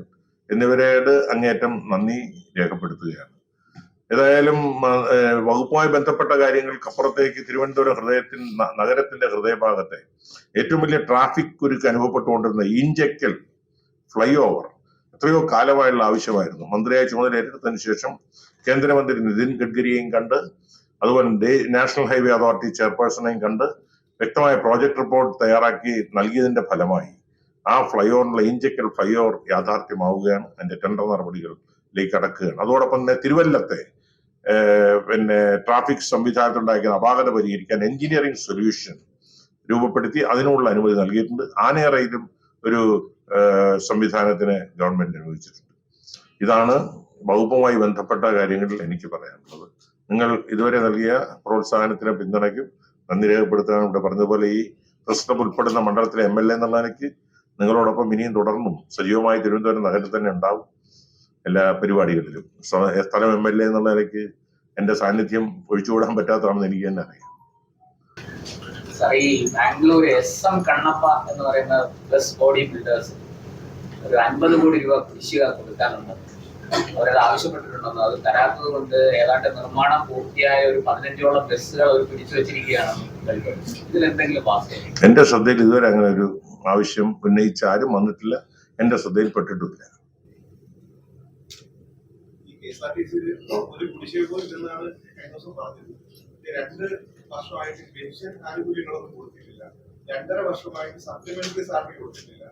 എന്നിവരോട് അങ്ങേയറ്റം നന്ദി രേഖപ്പെടുത്തുകയാണ്. ഏതായാലും വകുപ്പുമായി ബന്ധപ്പെട്ട കാര്യങ്ങൾക്കപ്പുറത്തേക്ക് തിരുവനന്തപുരം നഗരത്തിന്റെ ഹൃദയഭാഗത്തെ ഏറ്റവും വലിയ ട്രാഫിക് കുരുക്ക് അനുഭവപ്പെട്ടുകൊണ്ടിരുന്ന ഇഞ്ചക്കൽ ഫ്ലൈ ഓവർ എത്രയോ കാലമായുള്ള ആവശ്യമായിരുന്നു. മന്ത്രിയായി ചുമതലയേറ്റെടുത്തതിനു ശേഷം കേന്ദ്രമന്ത്രി നിതിൻ ഗഡ്കരിയെയും കണ്ട്, അതുപോലെ നാഷണൽ ഹൈവേ അതോറിറ്റി ചെയർപേഴ്സണെയും കണ്ട് വ്യക്തമായ പ്രോജക്ട് റിപ്പോർട്ട് തയ്യാറാക്കി നൽകിയതിന്റെ ഫലമായി ആ ഫ്ലൈ ഓവറിനുള്ള ഇഞ്ചക്കൽ ഫ്ലൈ ഓവർ യാഥാർത്ഥ്യമാവുകയാണ്. അതിന്റെ ടെൻഡർ നടപടികളിലേക്ക് കടക്കുകയാണ്. അതോടൊപ്പം തന്നെ തിരുവല്ലത്തെ ട്രാഫിക് സംവിധാനത്തിലുണ്ടാക്കിയ അപാകത പരിഹരിക്കാൻ എഞ്ചിനീയറിംഗ് സൊല്യൂഷൻ രൂപപ്പെടുത്തി അതിനുള്ള അനുമതി നൽകിയിട്ടുണ്ട്. ആനയറയിലും ഒരു സംവിധാനത്തിന് ഗവൺമെന്റ് അനുവദിച്ചിട്ടുണ്ട്. ഇതാണ് വകുപ്പുമായി ബന്ധപ്പെട്ട കാര്യങ്ങളിൽ എനിക്ക് പറയാനുള്ളത്. നിങ്ങൾ ഇതുവരെ നൽകിയ പ്രോത്സാഹനത്തിന് പിന്തുണയ്ക്കും നന്ദി രേഖപ്പെടുത്താൻ ഇവിടെ പറഞ്ഞതുപോലെ ഈ പ്രശ്നം ഉൾപ്പെടുന്ന മണ്ഡലത്തിലെ MLA എന്നുള്ള നിലയ്ക്ക് നിങ്ങളോടൊപ്പം ഇനിയും തുടർന്നും സജീവമായി തിരുവനന്തപുരം നഗരത്തിൽ തന്നെ ഉണ്ടാവും എല്ലാ പരിപാടികളിലും. സ്ഥലം MLA എന്നുള്ള നിലയ്ക്ക് എന്റെ സാന്നിധ്യം ഒഴിച്ചുകൂടാൻ പറ്റാത്തതാണെന്ന് എനിക്ക് തന്നെ അറിയാം. ഈ ബാംഗ്ലൂർ SM കണ്ണപ്പ എന്ന് പറയുന്ന ബസ് ബോഡി ബിൽഡേഴ്സ് ഒരു 50 കോടി രൂപ കുടിശ്ശിക കൊടുക്കാനുണ്ട്. അവരത് ആവശ്യപ്പെട്ടിട്ടുണ്ടെന്ന്. അത് തരാത്തത് കൊണ്ട് ഏതാണ്ട് നിർമ്മാണം പൂർത്തിയായ ഒരു 15ഓളം ബസ്സുകൾ അവർ പിടിച്ചു വെച്ചിരിക്കുകയാണ്. ഇതിലെന്തെങ്കിലും വാസ്തവം? എന്റെ ശ്രദ്ധയിൽ ഇതുവരെ അങ്ങനെ ഒരു ആവശ്യം ഉന്നയിച്ച ആരും വന്നിട്ടില്ല. എന്റെ ശ്രദ്ധയിൽപ്പെട്ടിട്ടില്ല. പെൻഷൻ ആനുകൂല്യങ്ങളൊന്നും കൊടുത്തിട്ടില്ല. 2.5 വർഷമായിട്ട് സപ്ലിമെന്ററി സാലറി കൊടുത്തിട്ടില്ല.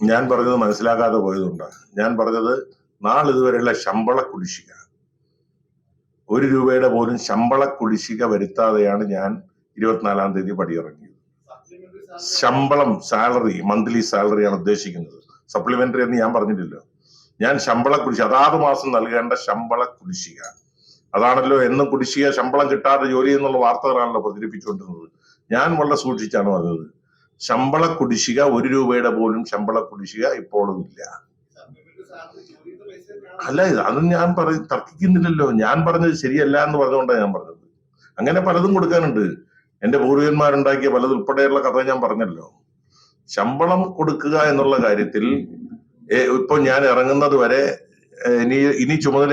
ഞാൻ പറഞ്ഞത് മനസ്സിലാക്കാതെ പോയതുകൊണ്ട് ഞാൻ പറഞ്ഞത് നാളിതുവരെയുള്ള ശമ്പള കുടിശ്ശിക 1 രൂപയുടെ പോലും ശമ്പള കുടിശ്ശിക വരുത്താതെയാണ് ഞാൻ 24-ാം തീയതി പടിയിറങ്ങിയത്. ശമ്പളം, സാലറി, മന്ത്ലി സാലറിയാണ് ഉദ്ദേശിക്കുന്നത്. സപ്ലിമെന്ററി എന്ന് ഞാൻ പറഞ്ഞിട്ടില്ല. ഞാൻ ശമ്പള കുടിശ്ശിക, അതാത് മാസം നൽകേണ്ട ശമ്പള കുടിശ്ശിക, അതാണല്ലോ എന്നും കുടിശ്ശിക, ശമ്പളം കിട്ടാതെ ജോലി എന്നുള്ള വാർത്തകളാണല്ലോ പ്രചരിപ്പിച്ചുകൊണ്ടിരുന്നത്. ഞാൻ വളരെ സൂക്ഷിച്ചാണ് പറഞ്ഞത്. ശമ്പള കുടിശ്ശിക 1 രൂപയുടെ പോലും ശമ്പള കുടിശ്ശിക ഇപ്പോഴും ഇല്ല. അല്ല, അതും ഞാൻ തർക്കിക്കുന്നില്ലല്ലോ. ഞാൻ പറഞ്ഞത് ശരിയല്ല എന്ന് പറഞ്ഞുകൊണ്ടാണ് ഞാൻ പറഞ്ഞത്. അങ്ങനെ പലതും കൊടുക്കാനുണ്ട്. എന്റെ പൂർവികന്മാരുണ്ടാക്കിയ പലതും ഉൾപ്പെടെയുള്ള കഥ ഞാൻ പറഞ്ഞല്ലോ. ശമ്പളം കൊടുക്കുക എന്നുള്ള കാര്യത്തിൽ ഇപ്പൊ ഞാൻ ഇറങ്ങുന്നത് വരെ ഇനി ചുമതല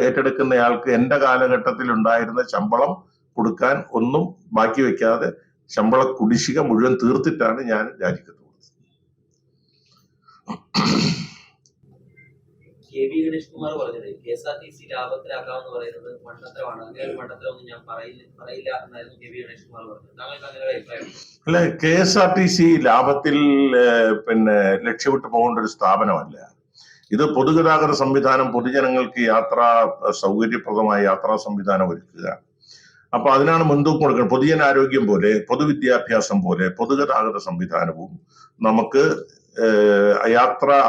ഏറ്റെടുക്കുന്നയാൾക്ക് എന്റെ കാലഘട്ടത്തിൽ ഉണ്ടായിരുന്ന ശമ്പളം കൊടുക്കാൻ ഒന്നും ബാക്കി വെക്കാതെ ശമ്പള കുടിശ്ശിക മുഴുവൻ തീർത്തിട്ടാണ് ഞാൻ രാജിക്കത്ത് കൊടുത്തത്. കെ വി ഗണേഷ് കുമാർ പറഞ്ഞത് KSRTC ലാഭത്തിലാക്കാമെന്ന് പറയുന്നത് മണ്ടത്തരമാണ്. അങ്ങനെ ഒരു മണ്ടത്തരമൊന്നും ഞാൻ പറയില്ല എന്നായിരുന്നു കെ വി ഗണേഷ് കുമാർ പറഞ്ഞത്. താങ്കൾക്ക് അങ്ങനെ ഒരു അഭിപ്രായം? അല്ല, KSRTC ലാഭത്തിൽ ലക്ഷ്യമിട്ട് പോകേണ്ട ഒരു സ്ഥാപനമല്ല. ഇത് പൊതുഗതാഗത സംവിധാനം, പൊതുജനങ്ങൾക്ക് യാത്രാ സൗകര്യപ്രദമായ യാത്രാ സംവിധാനം ഒരുക്കുക. അപ്പൊ അതിനാണ് മുൻതൂക്കം കൊടുക്കുന്നത്. പൊതുജനാരോഗ്യം പോലെ, പൊതുവിദ്യാഭ്യാസം പോലെ പൊതുഗതാഗത സംവിധാനവും നമുക്ക്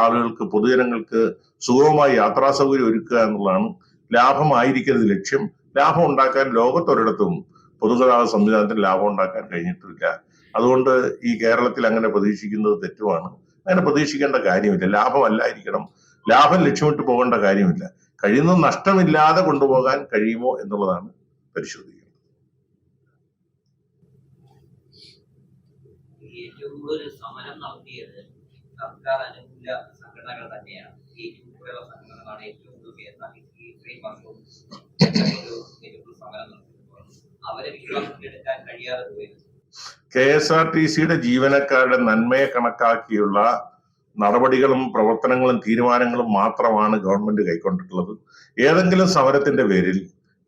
ആളുകൾക്ക്, പൊതുജനങ്ങൾക്ക് സുഗമമായി യാത്രാ സൗകര്യം ഒരുക്കുക എന്നുള്ളതാണ്. ലാഭമായിരിക്കരുത് ലക്ഷ്യം. ലാഭം ഉണ്ടാക്കാൻ ലോകത്തൊരിടത്തും പൊതുഗതാഗത സംവിധാനത്തിന് ലാഭം ഉണ്ടാക്കാൻ കഴിഞ്ഞിട്ടില്ല. അതുകൊണ്ട് ഈ കേരളത്തിൽ അങ്ങനെ പ്രതീക്ഷിക്കുന്നത് തെറ്റുമാണ്. അങ്ങനെ പ്രതീക്ഷിക്കേണ്ട കാര്യമില്ല. ലാഭമല്ലായിരിക്കണം, ലാഭം ലക്ഷ്യമിട്ട് പോകേണ്ട കാര്യമില്ല. കഴിയുന്ന നഷ്ടമില്ലാതെ കൊണ്ടുപോകാൻ കഴിയുമോ എന്നുള്ളതാണ് പരിശോധിക്കുന്നത്. ഏറ്റവും കൂടുതൽ സമരം നടത്തിയത് സർക്കാർ അനുകൂല സംഘടനകൾ തന്നെയാണ്. സംഘടനകളാണ് ഏറ്റവും കൂടുതൽ KSRTC ഇത്രയും വർഷവും സമരം നടത്തിയിട്ടുള്ളത്. അവരെ വിശ്വാസത്തിലെടുക്കാൻ കഴിയാതെ പോയത്? KSRTCയുടെ ജീവനക്കാരുടെ നന്മയെ കണക്കാക്കിയുള്ള നടപടികളും പ്രവർത്തനങ്ങളും തീരുമാനങ്ങളും മാത്രമാണ് ഗവൺമെന്റ് കൈക്കൊണ്ടിട്ടുള്ളത്. ഏതെങ്കിലും സമരത്തിന്റെ പേരിൽ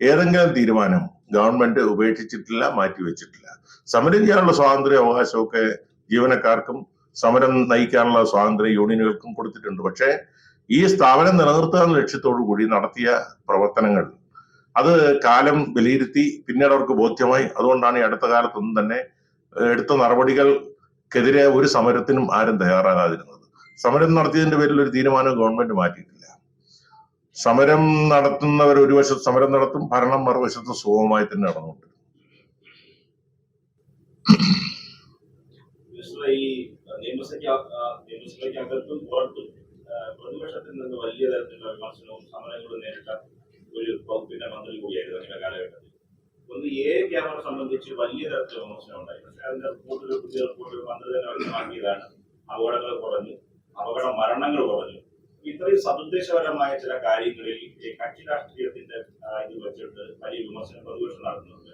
ഏതെങ്കിലും തീരുമാനം ഗവൺമെന്റ് ഉപേക്ഷിച്ചിട്ടില്ല, മാറ്റിവെച്ചിട്ടില്ല. സമരം ചെയ്യാനുള്ള സ്വാതന്ത്ര്യ അവകാശമൊക്കെ ജീവനക്കാർക്കും സമരം നയിക്കാനുള്ള സ്വാതന്ത്ര്യം യൂണിയനുകൾക്കും കൊടുത്തിട്ടുണ്ട്. പക്ഷേ ഈ സ്ഥാപനം നിലനിർത്തുക എന്ന ലക്ഷ്യത്തോടു കൂടി നടത്തിയ പ്രവർത്തനങ്ങൾ അത് കാലം വിലയിരുത്തി പിന്നീട് അവർക്ക് ബോധ്യമായി. അതുകൊണ്ടാണ് ഈ അടുത്ത കാലത്തൊന്നും തന്നെ എടുത്ത നടപടികൾക്കെതിരെ ഒരു സമരത്തിനും ആരും തയ്യാറാകാതിരുന്നത്. സമരം നടത്തിയതിന്റെ പേരിൽ ഒരു തീരുമാനം ഗവൺമെന്റ് മാറ്റിയിട്ടില്ല. സമരം നടത്തുന്നവർ ഒരു വശത്ത് സമരം നടത്തും, ഭരണം മറുവശത്ത് സുഗമമായി തന്നെ നടന്നുകൊണ്ട്. ഈ നിയമസഭയ്ക്കകത്തും പുറത്തും പ്രതിപക്ഷത്തിൽ നിന്ന് വലിയ തരത്തിലുള്ള വിമർശനവും സമരങ്ങളും നേരിട്ട ഒരു വകുപ്പിന്റെ മന്ത്രി കൂടിയായിരുന്നു അതിന്റെ കാലഘട്ടത്തിൽ. ഒന്ന് ക്യാമറ സംബന്ധിച്ച് വലിയ തരത്തിലുള്ള വിമർശനം ഉണ്ടായി. പക്ഷെ അതിന്റെ പുതിയ റിപ്പോർട്ട് മന്ത്രി തന്നെ വ്യക്തമാക്കിയതാണ് അപകടങ്ങൾ കുറഞ്ഞു, അപകട മരണങ്ങൾ കുറഞ്ഞു. ഇത്രയും സതുദ്ദേശപരമായ ചില കാര്യങ്ങളിൽ കക്ഷി രാഷ്ട്രീയത്തിന്റെ ഇത് വെച്ചിട്ട് വലിയ വിമർശനം പ്രതിപക്ഷം നടത്തുന്നുണ്ട്.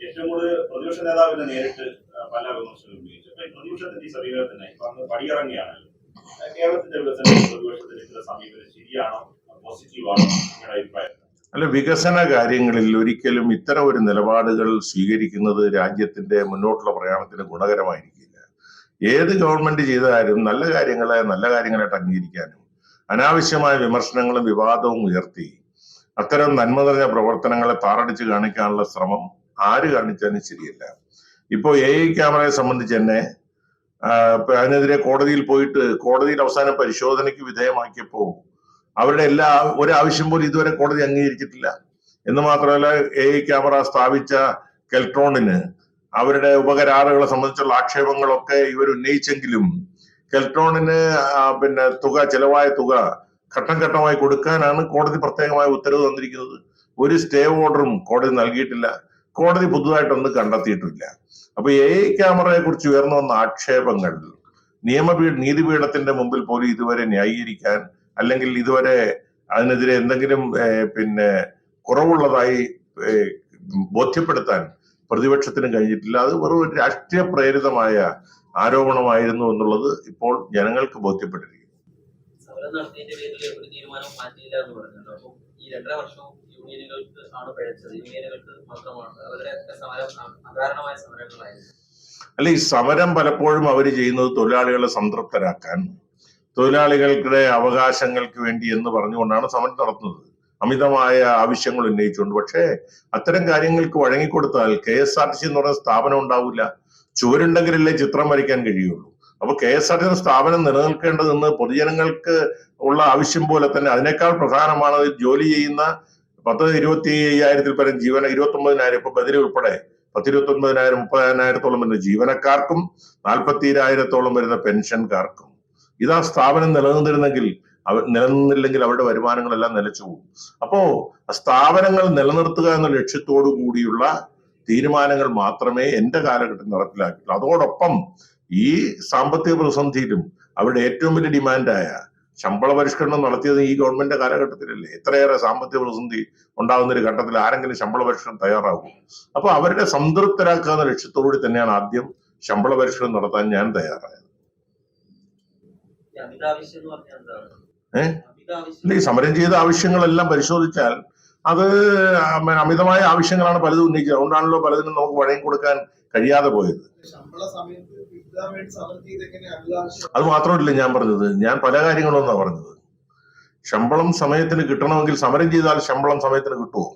ഏറ്റവും കൂടുതൽ പ്രതിപക്ഷ നേതാവിനെ നേരിട്ട് പല വിമർശനവും ഉപയോഗിച്ചു. പ്രതിപക്ഷത്തിന്റെ ഈ സമീപനം തന്നെ ഇപ്പൊ അന്ന് പടിയിറങ്ങിയാണല്ലോ. കേരളത്തിന്റെ വികസനത്തിൽ പ്രതിപക്ഷത്തിന്റെ ചില സമീപനം ശരിയാണോ, പോസിറ്റീവാണോ നിങ്ങളുടെ അഭിപ്രായം? അല്ല, വികസന കാര്യങ്ങളിൽ ഒരിക്കലും ഇത്തരം ഒരു നിലപാടുകൾ സ്വീകരിക്കുന്നത് രാജ്യത്തിന്റെ മുന്നോട്ടുള്ള പ്രയാണത്തിന് ഗുണകരമായിരിക്കില്ല. ഏത് ഗവൺമെന്റ് ചെയ്താലും നല്ല കാര്യങ്ങളായിട്ട് അംഗീകരിക്കാനും അനാവശ്യമായ വിമർശനങ്ങളും വിവാദവും ഉയർത്തി അത്തരം നന്മ നിറഞ്ഞ പ്രവർത്തനങ്ങളെ താറടിച്ച് കാണിക്കാനുള്ള ശ്രമം ആര് കാണിച്ചാലും ശരിയല്ല. ഇപ്പോ ക്യാമറയെ സംബന്ധിച്ച് തന്നെ അതിനെതിരെ കോടതിയിൽ പോയിട്ട് കോടതിയിൽ അവസാനം പരിശോധനയ്ക്ക് വിധേയമാക്കിയപ്പോ അവരുടെ ഒരാവശ്യം പോലും ഇതുവരെ കോടതി അംഗീകരിച്ചിട്ടില്ല. എന്ന് മാത്രമല്ല, ക്യാമറ സ്ഥാപിച്ച കെൽട്രോണിന് അവരുടെ ഉപകരാറുകളെ സംബന്ധിച്ചുള്ള ആക്ഷേപങ്ങളൊക്കെ ഇവർ ഉന്നയിച്ചെങ്കിലും കെൽട്രോണിന് ചെലവായ തുക ഘട്ടം ഘട്ടമായി കൊടുക്കാനാണ് കോടതി പ്രത്യേകമായ ഉത്തരവ് തന്നിരിക്കുന്നത്. ഒരു സ്റ്റേ ഓർഡറും കോടതി നൽകിയിട്ടില്ല. കോടതി പുതുതായിട്ടൊന്നും കണ്ടെത്തിയിട്ടില്ല. അപ്പൊ ക്യാമറയെ കുറിച്ച് ഉയർന്നു വന്ന ആക്ഷേപങ്ങൾ നീതിപീഠത്തിന്റെ മുമ്പിൽ പോലും ഇതുവരെ ന്യായീകരിക്കാൻ അല്ലെങ്കിൽ ഇതുവരെ അതിനെതിരെ എന്തെങ്കിലും കുറവുള്ളതായി ബോധ്യപ്പെടുത്താൻ പ്രതിപക്ഷത്തിന് കഴിഞ്ഞിട്ടില്ല. അത് വെറും ഒരു രാഷ്ട്രീയ പ്രേരിതമായ ആരോപണമായിരുന്നു എന്നുള്ളത് ഇപ്പോൾ ജനങ്ങൾക്ക് ബോധ്യപ്പെട്ടിരിക്കുന്നു. സമരം നടത്തിയതിന്റെ പേരിൽ ഒരു തീരുമാനം മാറ്റിയില്ല എന്ന് പറഞ്ഞല്ലോ. അപ്പം ഈ 2.5 വർഷവും യൂണിയനുകൾക്ക് ആണ് പിഴച്ചത്. യൂണിയനുകൾക്ക് മാത്രമാണ് അവരുടെ സമരം അകാരണമായ സമരങ്ങളായിരുന്നു. അല്ല, ഈ സമരം പലപ്പോഴും അവർ ചെയ്യുന്നത് തൊഴിലാളികളെ സംതൃപ്തരാക്കാൻ, തൊഴിലാളികളുടെ അവകാശങ്ങൾക്ക് വേണ്ടി എന്ന് പറഞ്ഞുകൊണ്ടാണ് സമരം നടത്തുന്നത്, അമിതമായ ആവശ്യങ്ങൾ ഉന്നയിച്ചുകൊണ്ട്. പക്ഷേ അത്തരം കാര്യങ്ങൾക്ക് വഴങ്ങിക്കൊടുത്താൽ KSRTC എന്ന് പറയുന്ന സ്ഥാപനം ഉണ്ടാവില്ല. ചുവരുണ്ടെങ്കിലല്ലേ ചിത്രം വരയ്ക്കാൻ കഴിയുള്ളൂ. അപ്പൊ KSRTC സ്ഥാപനം നിലനിൽക്കേണ്ടതെന്ന് പൊതുജനങ്ങൾക്ക് ഉള്ള ആവശ്യം പോലെ തന്നെ അതിനേക്കാൾ പ്രധാനമാണ് ജോലി ചെയ്യുന്ന 10-25,000 പരം 29,000 ഇപ്പൊ ബദലി ഉൾപ്പെടെ 10-29,000 30,000-ഓളം വരുന്ന ജീവനക്കാർക്കും 40,000-ഓളം വരുന്ന പെൻഷൻകാർക്കും. ഇതാ സ്ഥാപനം നിലനിന്നില്ലെങ്കിൽ അവരുടെ വരുമാനങ്ങളെല്ലാം നിലച്ചു പോകും. അപ്പോ സ്ഥാപനങ്ങൾ നിലനിർത്തുക എന്ന ലക്ഷ്യത്തോടു കൂടിയുള്ള തീരുമാനങ്ങൾ മാത്രമേ എന്റെ കാലഘട്ടത്തിൽ നടപ്പിലാക്കിയിട്ടുള്ളൂ. അതോടൊപ്പം ഈ സാമ്പത്തിക പ്രതിസന്ധിയിലും അവരുടെ ഏറ്റവും വലിയ ഡിമാൻഡായ ശമ്പള പരിഷ്കരണം നടത്തിയത് ഈ ഗവൺമെന്റ് കാലഘട്ടത്തിലല്ലേ. എത്രയേറെ സാമ്പത്തിക പ്രതിസന്ധി ഉണ്ടാകുന്ന ഒരു ഘട്ടത്തിൽ ആരെങ്കിലും ശമ്പള പരിഷ്കരണം തയ്യാറാകും? അപ്പൊ അവരുടെ സംതൃപ്തരാക്കുക എന്ന ലക്ഷ്യത്തോടുകൂടി തന്നെയാണ് ആദ്യം ശമ്പള പരിഷ്കരണം നടത്താൻ ഞാൻ തയ്യാറായത്. ഈ സമരം ചെയ്ത ആവശ്യങ്ങളെല്ലാം പരിശോധിച്ചാൽ അത് അമിതമായ ആവശ്യങ്ങളാണ് പലതും ഉന്നയിച്ചത്. അതുകൊണ്ടാണല്ലോ പലതിനും നമുക്ക് വഴങ്ങി കൊടുക്കാൻ കഴിയാതെ പോയത്. അത് മാത്രമല്ല ഞാൻ പറഞ്ഞത്, ഞാൻ പല കാര്യങ്ങളൊന്നാ പറഞ്ഞത്. ശമ്പളം സമയത്തിന് കിട്ടണമെങ്കിൽ സമരം ചെയ്താൽ ശമ്പളം സമയത്തിന് കിട്ടുമോ?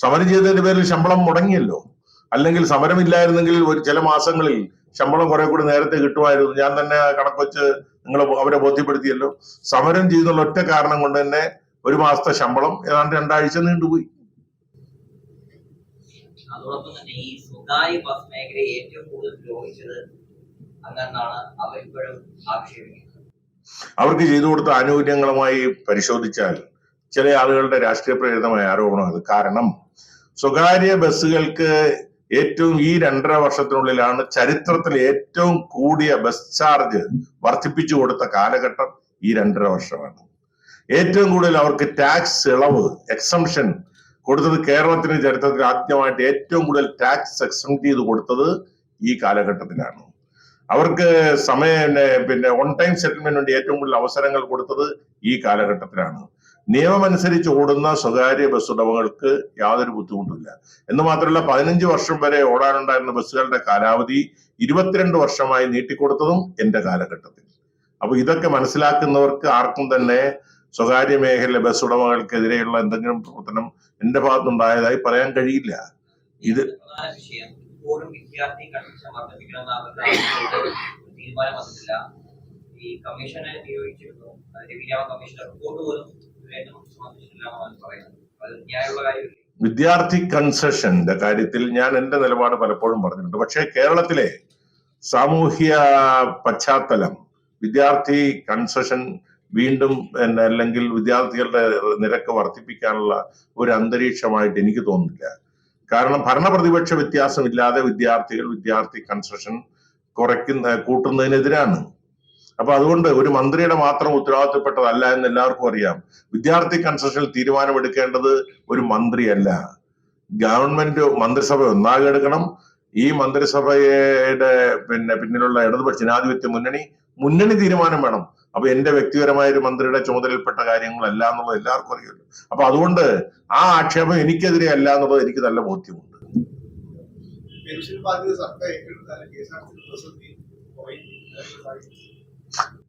സമരം ചെയ്തതിന്റെ പേരിൽ ശമ്പളം മുടങ്ങിയല്ലോ. അല്ലെങ്കിൽ സമരമില്ലായിരുന്നെങ്കിൽ ചില മാസങ്ങളിൽ ശമ്പളം കുറെ കൂടി നേരത്തെ കിട്ടുമായിരുന്നു. ഞാൻ തന്നെ കണക്ക് വെച്ച് അവരെ ബോധ്യപ്പെടുത്തിയല്ലോ. സമരം ചെയ്യുന്നുള്ള ഒറ്റ കാരണം കൊണ്ട് തന്നെ ഒരു മാസത്തെ ശമ്പളം ഏതാണ്ട് 2 ആഴ്ച നീണ്ടുപോയി. അതോടൊപ്പം തന്നെ ഈ സ്വകാര്യ ബസ് മേഖലയെ ഏറ്റവും കൂടുതൽ ദ്രോഹിച്ചത് അങ്ങനെയാണ് അവരിപ്പോഴും ആക്ഷേപിക്കുന്നത്. അവർക്ക് ചെയ്തു കൊടുത്ത ആനുകൂല്യങ്ങളുമായി പരിശോധിച്ചാൽ ചില ആളുകളുടെ രാഷ്ട്രീയ പ്രേരിതമായ ആരോപണം അത്. കാരണം സ്വകാര്യ ബസ്സുകൾക്ക് ഏറ്റവും ഈ 2.5 വർഷത്തിനുള്ളിലാണ് ചരിത്രത്തിൽ ഏറ്റവും കൂടിയ ബസ് ചാർജ് വർദ്ധിപ്പിച്ചു കൊടുത്ത കാലഘട്ടം ഈ 2.5 വർഷമാണ്. ഏറ്റവും കൂടുതൽ അവർക്ക് ടാക്സ് ഇളവ്, എക്സംഷൻ കൊടുത്തത് കേരളത്തിന് ചരിത്രത്തിൽ ആദ്യമായിട്ട് ഏറ്റവും കൂടുതൽ ടാക്സ് എക്സംപ്റ്റ് ചെയ്ത് കൊടുത്തത് ഈ കാലഘട്ടത്തിലാണ്. അവർക്ക് പിന്നെ ഓൺ ടൈം സെറ്റിൽമെന്റ് വേണ്ടി ഏറ്റവും കൂടുതൽ അവസരങ്ങൾ കൊടുത്തത് ഈ കാലഘട്ടത്തിലാണ്. നിയമമനുസരിച്ച് ഓടുന്ന സ്വകാര്യ ബസ് ഉടമകൾക്ക് യാതൊരു ബുദ്ധിമുട്ടില്ല. എന്ന് മാത്രമല്ല 15 വർഷം വരെ ഓടാനുണ്ടായിരുന്ന ബസ്സുകളുടെ കാലാവധി 22 വർഷമായി നീട്ടിക്കൊടുത്തതും എന്റെ കാലഘട്ടത്തിൽ. അപ്പൊ ഇതൊക്കെ മനസ്സിലാക്കുന്നവർക്ക് ആർക്കും തന്നെ സ്വകാര്യ മേഖല ബസ് ഉടമകൾക്കെതിരെയുള്ള എന്തെങ്കിലും പ്രവർത്തനം എന്റെ ഭാഗത്തുനിന്നുണ്ടായതായി പറയാൻ കഴിയില്ല. ഇത് പ്രധാന വിഷയം ഇപ്പോഴും വിദ്യാർത്ഥി കൺസെഷൻ വർദ്ധിപ്പിക്കണമെന്ന് തീരുമാനം വന്നിട്ടില്ല. ഈ കമ്മീഷനെ നിയോഗിച്ചിരുന്നു, അതിന്റെ വിരാമ കമ്മീഷന്റെ റിപ്പോർട്ട് പോലും സമർപ്പിച്ചിട്ടില്ലെന്നാണ് പറയുന്നത്. അത് ന്യായമുള്ള കാര്യമില്ല. വിദ്യാർത്ഥി കൺസെഷന്റെ കാര്യത്തിൽ ഞാൻ എന്റെ നിലപാട് പലപ്പോഴും പറഞ്ഞിട്ടുണ്ട്. പക്ഷേ കേരളത്തിലെ സാമൂഹ്യ പശ്ചാത്തലം വിദ്യാർത്ഥി കൺസെഷൻ വീണ്ടും അല്ലെങ്കിൽ വിദ്യാർത്ഥികളുടെ നിരക്ക് വർദ്ധിപ്പിക്കാനുള്ള ഒരു അന്തരീക്ഷമായിട്ട് എനിക്ക് തോന്നുന്നില്ല. കാരണം ഭരണപ്രതിപക്ഷ വ്യത്യാസമില്ലാതെ വിദ്യാർത്ഥി കൺസെഷൻ കൂട്ടുന്നതിനെതിരാണ്. അപ്പൊ അതുകൊണ്ട് ഒരു മന്ത്രിയുടെ മാത്രം ഉത്തരവാദിത്തപ്പെട്ടതല്ല എന്ന് എല്ലാവർക്കും അറിയാം. വിദ്യാർത്ഥി കൺസെഷനിൽ തീരുമാനമെടുക്കേണ്ടത് ഒരു മന്ത്രിയല്ല, ഗവൺമെന്റ് മന്ത്രിസഭ ഒന്നാകെ എടുക്കണം. ഈ മന്ത്രിസഭയുടെ പിന്നിലുള്ള ഇടതുപക്ഷ ജനാധിപത്യ മുന്നണി തീരുമാനം വേണം. അപ്പൊ എന്റെ വ്യക്തിപരമായ ഒരു മന്ത്രിയുടെ ചുമതലയിൽപ്പെട്ട കാര്യങ്ങളല്ല എന്നുള്ളത് എല്ലാവർക്കും അറിയുമല്ലോ. അപ്പൊ അതുകൊണ്ട് ആ ആക്ഷേപം എനിക്കെതിരെ അല്ല എന്നുള്ളത് എനിക്ക് നല്ല ബോധ്യമുണ്ട്. പെൻഷൻ ബാധ്യത സർക്കാർ ഏറ്റെടുത്താലും KSRTC പ്രതിസന്ധി കുറയും.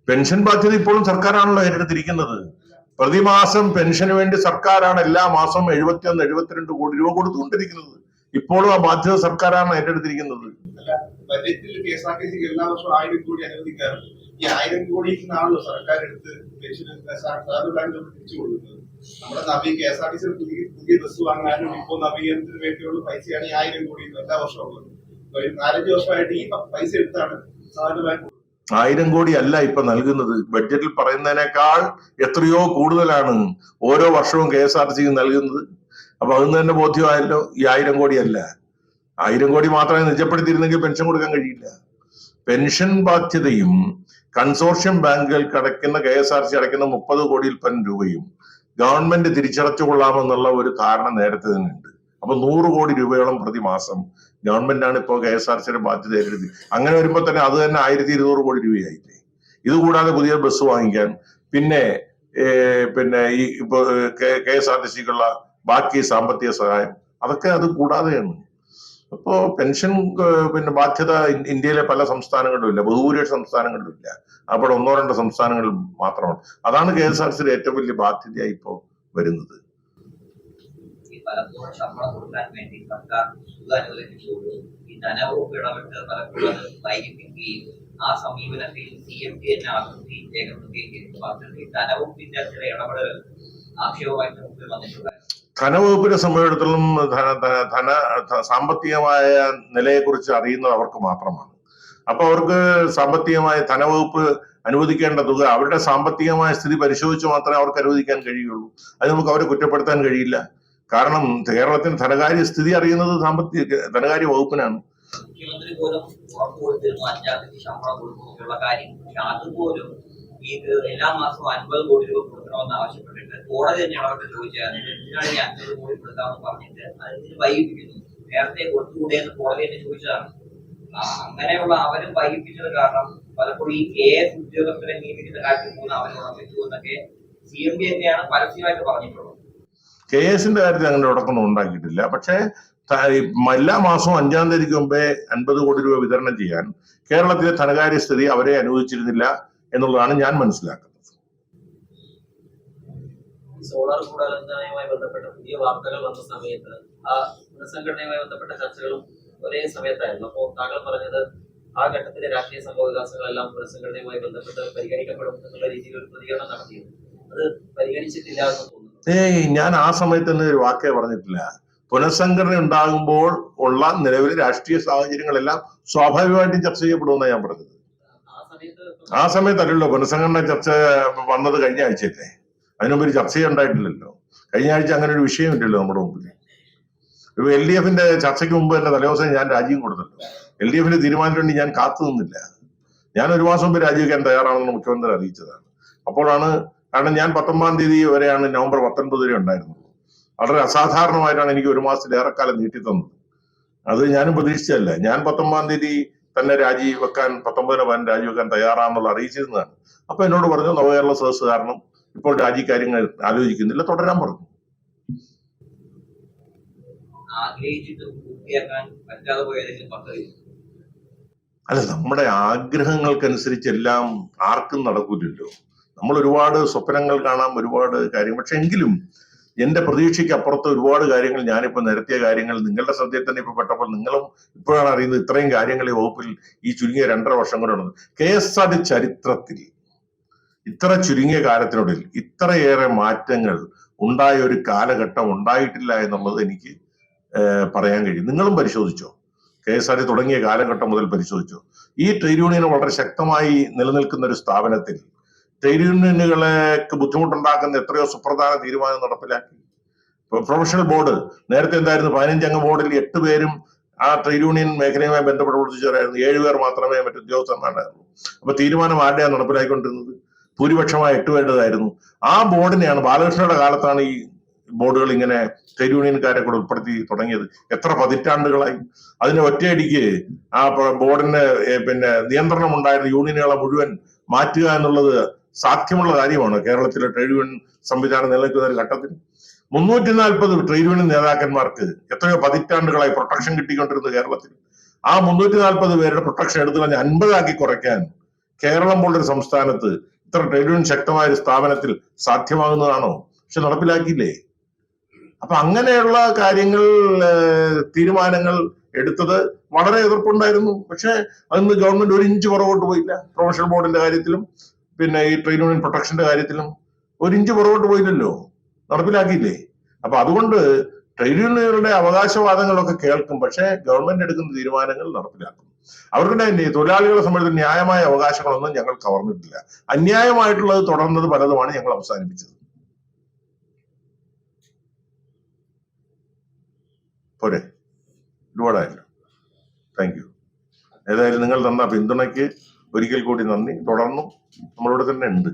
പെൻഷൻ ബാധ്യത ഇപ്പോഴും സർക്കാരാണല്ലോ ഏറ്റെടുത്തിരിക്കുന്നത്. പ്രതിമാസം പെൻഷന് വേണ്ടി സർക്കാരാണ് എല്ലാ മാസവും 71-72 കോടി രൂപ കൊടുത്തുകൊണ്ടിരിക്കുന്നത്. ഇപ്പോഴും ആ ബാധ്യത സർക്കാരാണ് ഏറ്റെടുത്തിരിക്കുന്നത്. ബജറ്റിൽ KSRTC എല്ലാ വർഷവും 1000 കോടി അനുവദിക്കാറുണ്ട്. ഈ 1000 കോടിയിൽ നിന്നാണല്ലോ സർക്കാർ എടുത്ത് പെൻഷൻ തിരിച്ചു കൊടുക്കുന്നത്. നമ്മുടെ KSRTC പുതിയ ബസ് വാങ്ങാനും ഇപ്പോൾ നവീകരണത്തിന് വേണ്ടിയുള്ള പൈസയാണ് ഈ 1000 കോടി എല്ലാ വർഷവും ഉള്ളത്. 4-5 വർഷമായിട്ട് ഈ പൈസ എടുത്താണ് സാധാരണ 1000 കോടി അല്ല ഇപ്പൊ നൽകുന്നത്. ബഡ്ജറ്റിൽ പറയുന്നതിനേക്കാൾ എത്രയോ കൂടുതലാണ് ഓരോ വർഷവും KSRTC നൽകുന്നത്. അപ്പൊ അതിന് തന്നെ ബോധ്യമായല്ലോ ഈ 1000 കോടി അല്ല. 1000 കോടി മാത്രമേ നിജപ്പെടുത്തിയിരുന്നെങ്കിൽ പെൻഷൻ കൊടുക്കാൻ കഴിയില്ല. പെൻഷൻ ബാധ്യതയും കൺസോർഷ്യം ബാങ്കുകൾക്ക് അടയ്ക്കുന്ന KSRTC അടയ്ക്കുന്ന 30 കോടിയിൽ പരം രൂപയും ഗവൺമെന്റ് തിരിച്ചടച്ചു കൊള്ളാമെന്നുള്ള ഒരു ധാരണ നേരത്തെ തന്നെ ഉണ്ട്. അപ്പൊ 100 കോടി രൂപയോളം പ്രതിമാസം ഗവൺമെന്റാണ് ഇപ്പോൾ KSRTCയുടെ ബാധ്യത ഏറ്റെടുത്തി. അങ്ങനെ വരുമ്പോൾ തന്നെ അത് തന്നെ 1200 കോടി രൂപയായില്ലേ. ഇത് കൂടാതെ പുതിയ ബസ് വാങ്ങിക്കാൻ പിന്നെ ഈ ഇപ്പൊ KSRTCക്കുള്ള ബാക്കി സാമ്പത്തിക സഹായം അതൊക്കെ അത് കൂടാതെയാണ്. അപ്പോ പെൻഷൻ ബാധ്യത ഇന്ത്യയിലെ പല സംസ്ഥാനങ്ങളിലും ഇല്ല, ബഹുഭൂരിപക്ഷ സംസ്ഥാനങ്ങളിലും ഇല്ല. അപ്പോൾ 1-2 സംസ്ഥാനങ്ങളിൽ മാത്രമാണ്. അതാണ് KSRTCയുടെ ഏറ്റവും വലിയ ബാധ്യതയായി ഇപ്പോ വരുന്നത്. പലപ്പോഴും ശമ്പളം കൊടുക്കാൻ വേണ്ടി സർക്കാർ തുക അനുവദിക്കുമ്പോഴും ഈ ധനവകുപ്പ് ഇടപെട്ട് പലപ്പോഴും അത് വൈകിപ്പിക്കുകയും ആ സമീപനത്തിൽ CMD തന്നെ ആകൃതി രേഖപ്പെടുത്തുകയും ചെയ്തു. മാത്രമല്ല ധനവകുപ്പിന്റെ ചില ഇടപെടലുകൾ ആക്ഷേപമായിട്ട് മുമ്പിൽ വന്നിട്ടുണ്ടായിരുന്നു. ധനവകുപ്പിനെ സംബന്ധിച്ചിടത്തോളം സാമ്പത്തികമായ നിലയെക്കുറിച്ച് അറിയുന്നത് അവർക്ക് മാത്രമാണ്. അപ്പൊ അവർക്ക് സാമ്പത്തികമായ ധനവകുപ്പ് അനുവദിക്കേണ്ട തുക അവരുടെ സാമ്പത്തികമായ സ്ഥിതി പരിശോധിച്ച് മാത്രമേ അവർക്ക് അനുവദിക്കാൻ കഴിയുള്ളൂ. അത് നമുക്ക് അവരെ കുറ്റപ്പെടുത്താൻ കഴിയില്ല. കാരണം കേരളത്തിന് ധനകാര്യ സ്ഥിതി അറിയുന്നത് ധനകാര്യ വകുപ്പിനാണ്. മുഖ്യമന്ത്രി പോലും ഉറപ്പ് കൊടുത്തിരുന്നു 5-ാം തീയതി ശമ്പളം കൊടുക്കുമെന്നുള്ള കാര്യം. പക്ഷെ അതുപോലും ഇത് എല്ലാ മാസവും 50 കോടി രൂപ കൊടുക്കണമെന്ന് ആവശ്യപ്പെട്ടിട്ട് കോടതി തന്നെ ഇടപെട്ട് ചോദിച്ചാൽ എന്തിനാണ് ഈ 50 കോടി കൊടുക്കാമെന്ന് പറഞ്ഞിട്ട് അതിന് വൈകിപ്പിക്കുന്നു. നേരത്തെ കൊടുത്തുകൂടെ എന്ന് കോടതി തന്നെ ചോദിച്ചതാണ്. അങ്ങനെയുള്ള അവരും വൈകിപ്പിച്ചത് കാരണം പലപ്പോഴും ഈ KS ഉദ്യോഗസ്ഥരെ നിയമിക്കുന്ന കാര്യത്തിൽ പോകുന്ന അവരോട് പറ്റുമെന്നൊക്കെ CMD തന്നെയാണ് പരസ്യമായിട്ട് പറഞ്ഞിട്ടുള്ളത്. KSന്റെ കാര്യത്തിൽ അങ്ങനെ ഉടക്കൊന്നും ഉണ്ടാക്കിയിട്ടില്ല. പക്ഷേ എല്ലാ മാസവും 5-ാം തീയതിക്ക് മുമ്പേ 50 കോടി രൂപ വിതരണം ചെയ്യാൻ കേരളത്തിലെ ധനകാര്യ സ്ഥിതി അവരെ അനുവദിച്ചിരുന്നില്ല എന്നുള്ളതാണ് ഞാൻ മനസ്സിലാക്കുന്നത്. സോളാർ ഗൂഢാലോചനയുമായി ബന്ധപ്പെട്ട പുതിയ വാർത്തകൾ വന്ന സമയത്ത് ആ പുനഃസംഘടനയുമായി ബന്ധപ്പെട്ട ചർച്ചകളും ഒരേ സമയത്തായിരുന്നു. അപ്പോൾ താങ്കൾ പറഞ്ഞത് ആ ഘട്ടത്തിലെ രാഷ്ട്രീയ സംഭവ വികാസങ്ങളെല്ലാം പുനഃസംഘടനയുമായി ബന്ധപ്പെട്ട് പരിഗണിക്കപ്പെടും എന്നുള്ള രീതിയിൽ ഒരു പ്രതികരണം നടത്തിയത് അത് പരിഗണിച്ചിട്ടില്ല എന്ന് തോന്നുന്നു. ഞാൻ ആ സമയത്ത് തന്നെ ഒരു വാക്കേ പറഞ്ഞിട്ടില്ല. പുനഃസംഘടന ഉണ്ടാകുമ്പോൾ ഉള്ള നിലവിലെ രാഷ്ട്രീയ സാഹചര്യങ്ങളെല്ലാം സ്വാഭാവികമായിട്ടും ചർച്ച ചെയ്യപ്പെടുമെന്നാണ് ഞാൻ പറഞ്ഞത്. ആ സമയത്തല്ലല്ലോ പുനഃസംഘടന ചർച്ച വന്നത്, കഴിഞ്ഞ ആഴ്ചയല്ലേ. അതിനുമുമ്പ് ഒരു ചർച്ച ഉണ്ടായിട്ടില്ലല്ലോ. കഴിഞ്ഞ ആഴ്ച അങ്ങനെ ഒരു വിഷയമില്ലല്ലോ നമ്മുടെ മുമ്പിൽ. ഇപ്പൊ LDFന്റെ ചർച്ചയ്ക്ക് മുമ്പ് എന്റെ തലേദിവസം ഞാൻ രാജിയും കൊടുത്തല്ലോ. LDFന്റെ തീരുമാനത്തിന് വേണ്ടി ഞാൻ കാത്തു നിന്നില്ല. ഞാൻ 1 മാസം മുമ്പ് രാജിവെക്കാൻ തയ്യാറാണെന്ന് മുഖ്യമന്ത്രി അറിയിച്ചതാണ്. അപ്പോഴാണ്, കാരണം ഞാൻ 19-ാം തീയതി വരെയാണ്, നവംബർ 19 വരെ ഉണ്ടായിരുന്നത്. വളരെ അസാധാരണമായിട്ടാണ് എനിക്ക് 1 മാസത്തിലേറെക്കാലം നീട്ടിത്തന്നത്. അത് ഞാനും പ്രതീക്ഷിച്ചല്ല. ഞാൻ 19-ാം തീയതി തന്നെ രാജിവെക്കാൻ 19-ന് പകരം രാജിവെക്കാൻ തയ്യാറാണെന്നുള്ള അറിയിച്ചിരുന്നതാണ്. അപ്പൊ എന്നോട് പറഞ്ഞു നവകേരള സദസ് കാരണം ഇപ്പോൾ രാജിക്കാര്യങ്ങൾ ആലോചിക്കുന്നില്ല, തുടരാൻ പറഞ്ഞു. ആഗ്രഹിച്ചിട്ട് പൂർത്തിയാക്കാൻ പറ്റാതെ പോയതെങ്കിലും പദ്ധതി അല്ല, നമ്മുടെ ആഗ്രഹങ്ങൾക്കനുസരിച്ച് എല്ലാം ആർക്കും നടക്കൂലല്ലോ. നമ്മൾ ഒരുപാട് സ്വപ്നങ്ങൾ കാണാം, ഒരുപാട് കാര്യങ്ങൾ. പക്ഷെ എങ്കിലും എന്റെ പ്രതീക്ഷയ്ക്ക് അപ്പുറത്ത് ഒരുപാട് കാര്യങ്ങൾ ഞാനിപ്പോ നിരത്തിയ കാര്യങ്ങൾ നിങ്ങളുടെ ശ്രദ്ധയിൽ തന്നെ ഇപ്പൊ പെട്ടപ്പോൾ നിങ്ങളും ഇപ്പോഴാണ് അറിയുന്നത് ഇത്രയും കാര്യങ്ങൾ ഈ വകുപ്പിൽ ഈ ചുരുങ്ങിയ 2.5 വർഷം കൊണ്ടാണ്. KSRTC ചരിത്രത്തിൽ ഇത്ര ചുരുങ്ങിയ കാലത്തിനുള്ളിൽ ഇത്രയേറെ മാറ്റങ്ങൾ ഉണ്ടായ ഒരു കാലഘട്ടം ഉണ്ടായിട്ടില്ല എന്നുള്ളത് എനിക്ക് പറയാൻ കഴിയും. നിങ്ങളും പരിശോധിച്ചോ, KSRTC തുടങ്ങിയ കാലഘട്ടം മുതൽ പരിശോധിച്ചോ. ഈ ട്രേഡ് യൂണിയൻ വളരെ ശക്തമായി നിലനിൽക്കുന്ന ഒരു സ്ഥാപനത്തിൽ ട്രേഡ് യൂണിയനുകളെ ബുദ്ധിമുട്ടുണ്ടാക്കുന്ന എത്രയോ സുപ്രധാന തീരുമാനം നടപ്പിലാക്കി. പ്രൊഫഷണൽ ബോർഡ് നേരത്തെ എന്തായിരുന്നു, 15 അംഗ ബോർഡിൽ 8 പേരും ആ ട്രേഡ് യൂണിയൻ മേഖലയുമായി ബന്ധപ്പെട്ട് പ്രവർത്തിച്ചവരായിരുന്നു. 7 പേർ മാത്രമേ മറ്റു ഉദ്യോഗസ്ഥന്മാരായിരുന്നു. അപ്പൊ തീരുമാനം ആരുടെയാണ് നടപ്പിലാക്കിക്കൊണ്ടിരുന്നത്? ഭൂരിപക്ഷമായ 8 പേരുടേതായിരുന്നു. ആ ബോർഡിനെയാണ് ബാലകൃഷ്ണയുടെ കാലത്താണ് ഈ ബോർഡുകൾ ഇങ്ങനെ ട്രേഡ് യൂണിയൻകാരെ കൂടെ ഉൾപ്പെടുത്തി തുടങ്ങിയത്. എത്ര പതിറ്റാണ്ടുകളായി. അതിന് ഒറ്റയടിക്ക് ആ ബോർഡിന് നിയന്ത്രണം ഉണ്ടായിരുന്ന യൂണിയനുകളെ മുഴുവൻ മാറ്റുക എന്നുള്ളത് സാധ്യമുള്ള കാര്യമാണ് കേരളത്തിലെ ട്രേഡ് യൂണിയൻ സംവിധാനം നിലനിൽക്കുന്ന ഒരു ഘട്ടത്തിൽ. 340 ട്രേഡ് യൂണിയൻ നേതാക്കന്മാർക്ക് എത്രയോ പതിറ്റാണ്ടുകളായി പ്രൊട്ടക്ഷൻ കിട്ടിക്കൊണ്ടിരുന്നത് കേരളത്തിൽ. ആ 340 പേരുടെ പ്രൊട്ടക്ഷൻ എടുത്തു കഴിഞ്ഞ് 50 ആക്കി കുറയ്ക്കാൻ കേരളം പോലൊരു സംസ്ഥാനത്ത് ഇത്ര ട്രേഡ് യൂണിയൻ ശക്തമായ ഒരു സ്ഥാപനത്തിൽ സാധ്യമാകുന്നതാണോ? പക്ഷെ നടപ്പിലാക്കിയില്ലേ. അപ്പൊ അങ്ങനെയുള്ള കാര്യങ്ങൾ തീരുമാനങ്ങൾ എടുത്തത് വളരെ എതിർപ്പുണ്ടായിരുന്നു. പക്ഷെ അന്ന് ഗവൺമെന്റ് 1 ഇഞ്ച് പുറകോട്ട് പോയില്ല. പ്രൊഫഷണൽ ബോർഡിന്റെ കാര്യത്തിലും ഈ ട്രേഡ് യൂണിയൻ പ്രൊട്ടക്ഷന്റെ കാര്യത്തിലും 1 ഇഞ്ച് പുറകോട്ട് പോയില്ലല്ലോ, നടപ്പിലാക്കിയില്ലേ. അപ്പൊ അതുകൊണ്ട് ട്രേഡ് യൂണിയനുകളുടെ അവകാശവാദങ്ങളൊക്കെ കേൾക്കും, പക്ഷെ ഗവൺമെന്റ് എടുക്കുന്ന തീരുമാനങ്ങൾ നടപ്പിലാക്കും. അവരുടെ തൊഴിലാളികളെ സംബന്ധിച്ച് ന്യായമായ അവകാശങ്ങളൊന്നും ഞങ്ങൾ കവർന്നിട്ടില്ല. അന്യായമായിട്ടുള്ളത് തുടർന്നത് പലതുമാണ് ഞങ്ങൾ അവസാനിപ്പിച്ചത്. പോരെ, ഒരുപാടായല്ലോ. Thank you. ഏതായാലും നിങ്ങൾ തന്ന പിന്തുണയ്ക്ക് ഒരിക്കൽ കൂടി നന്ദി. തുടർന്നും നമ്മളിവിടെ തന്നെ ഉണ്ട്.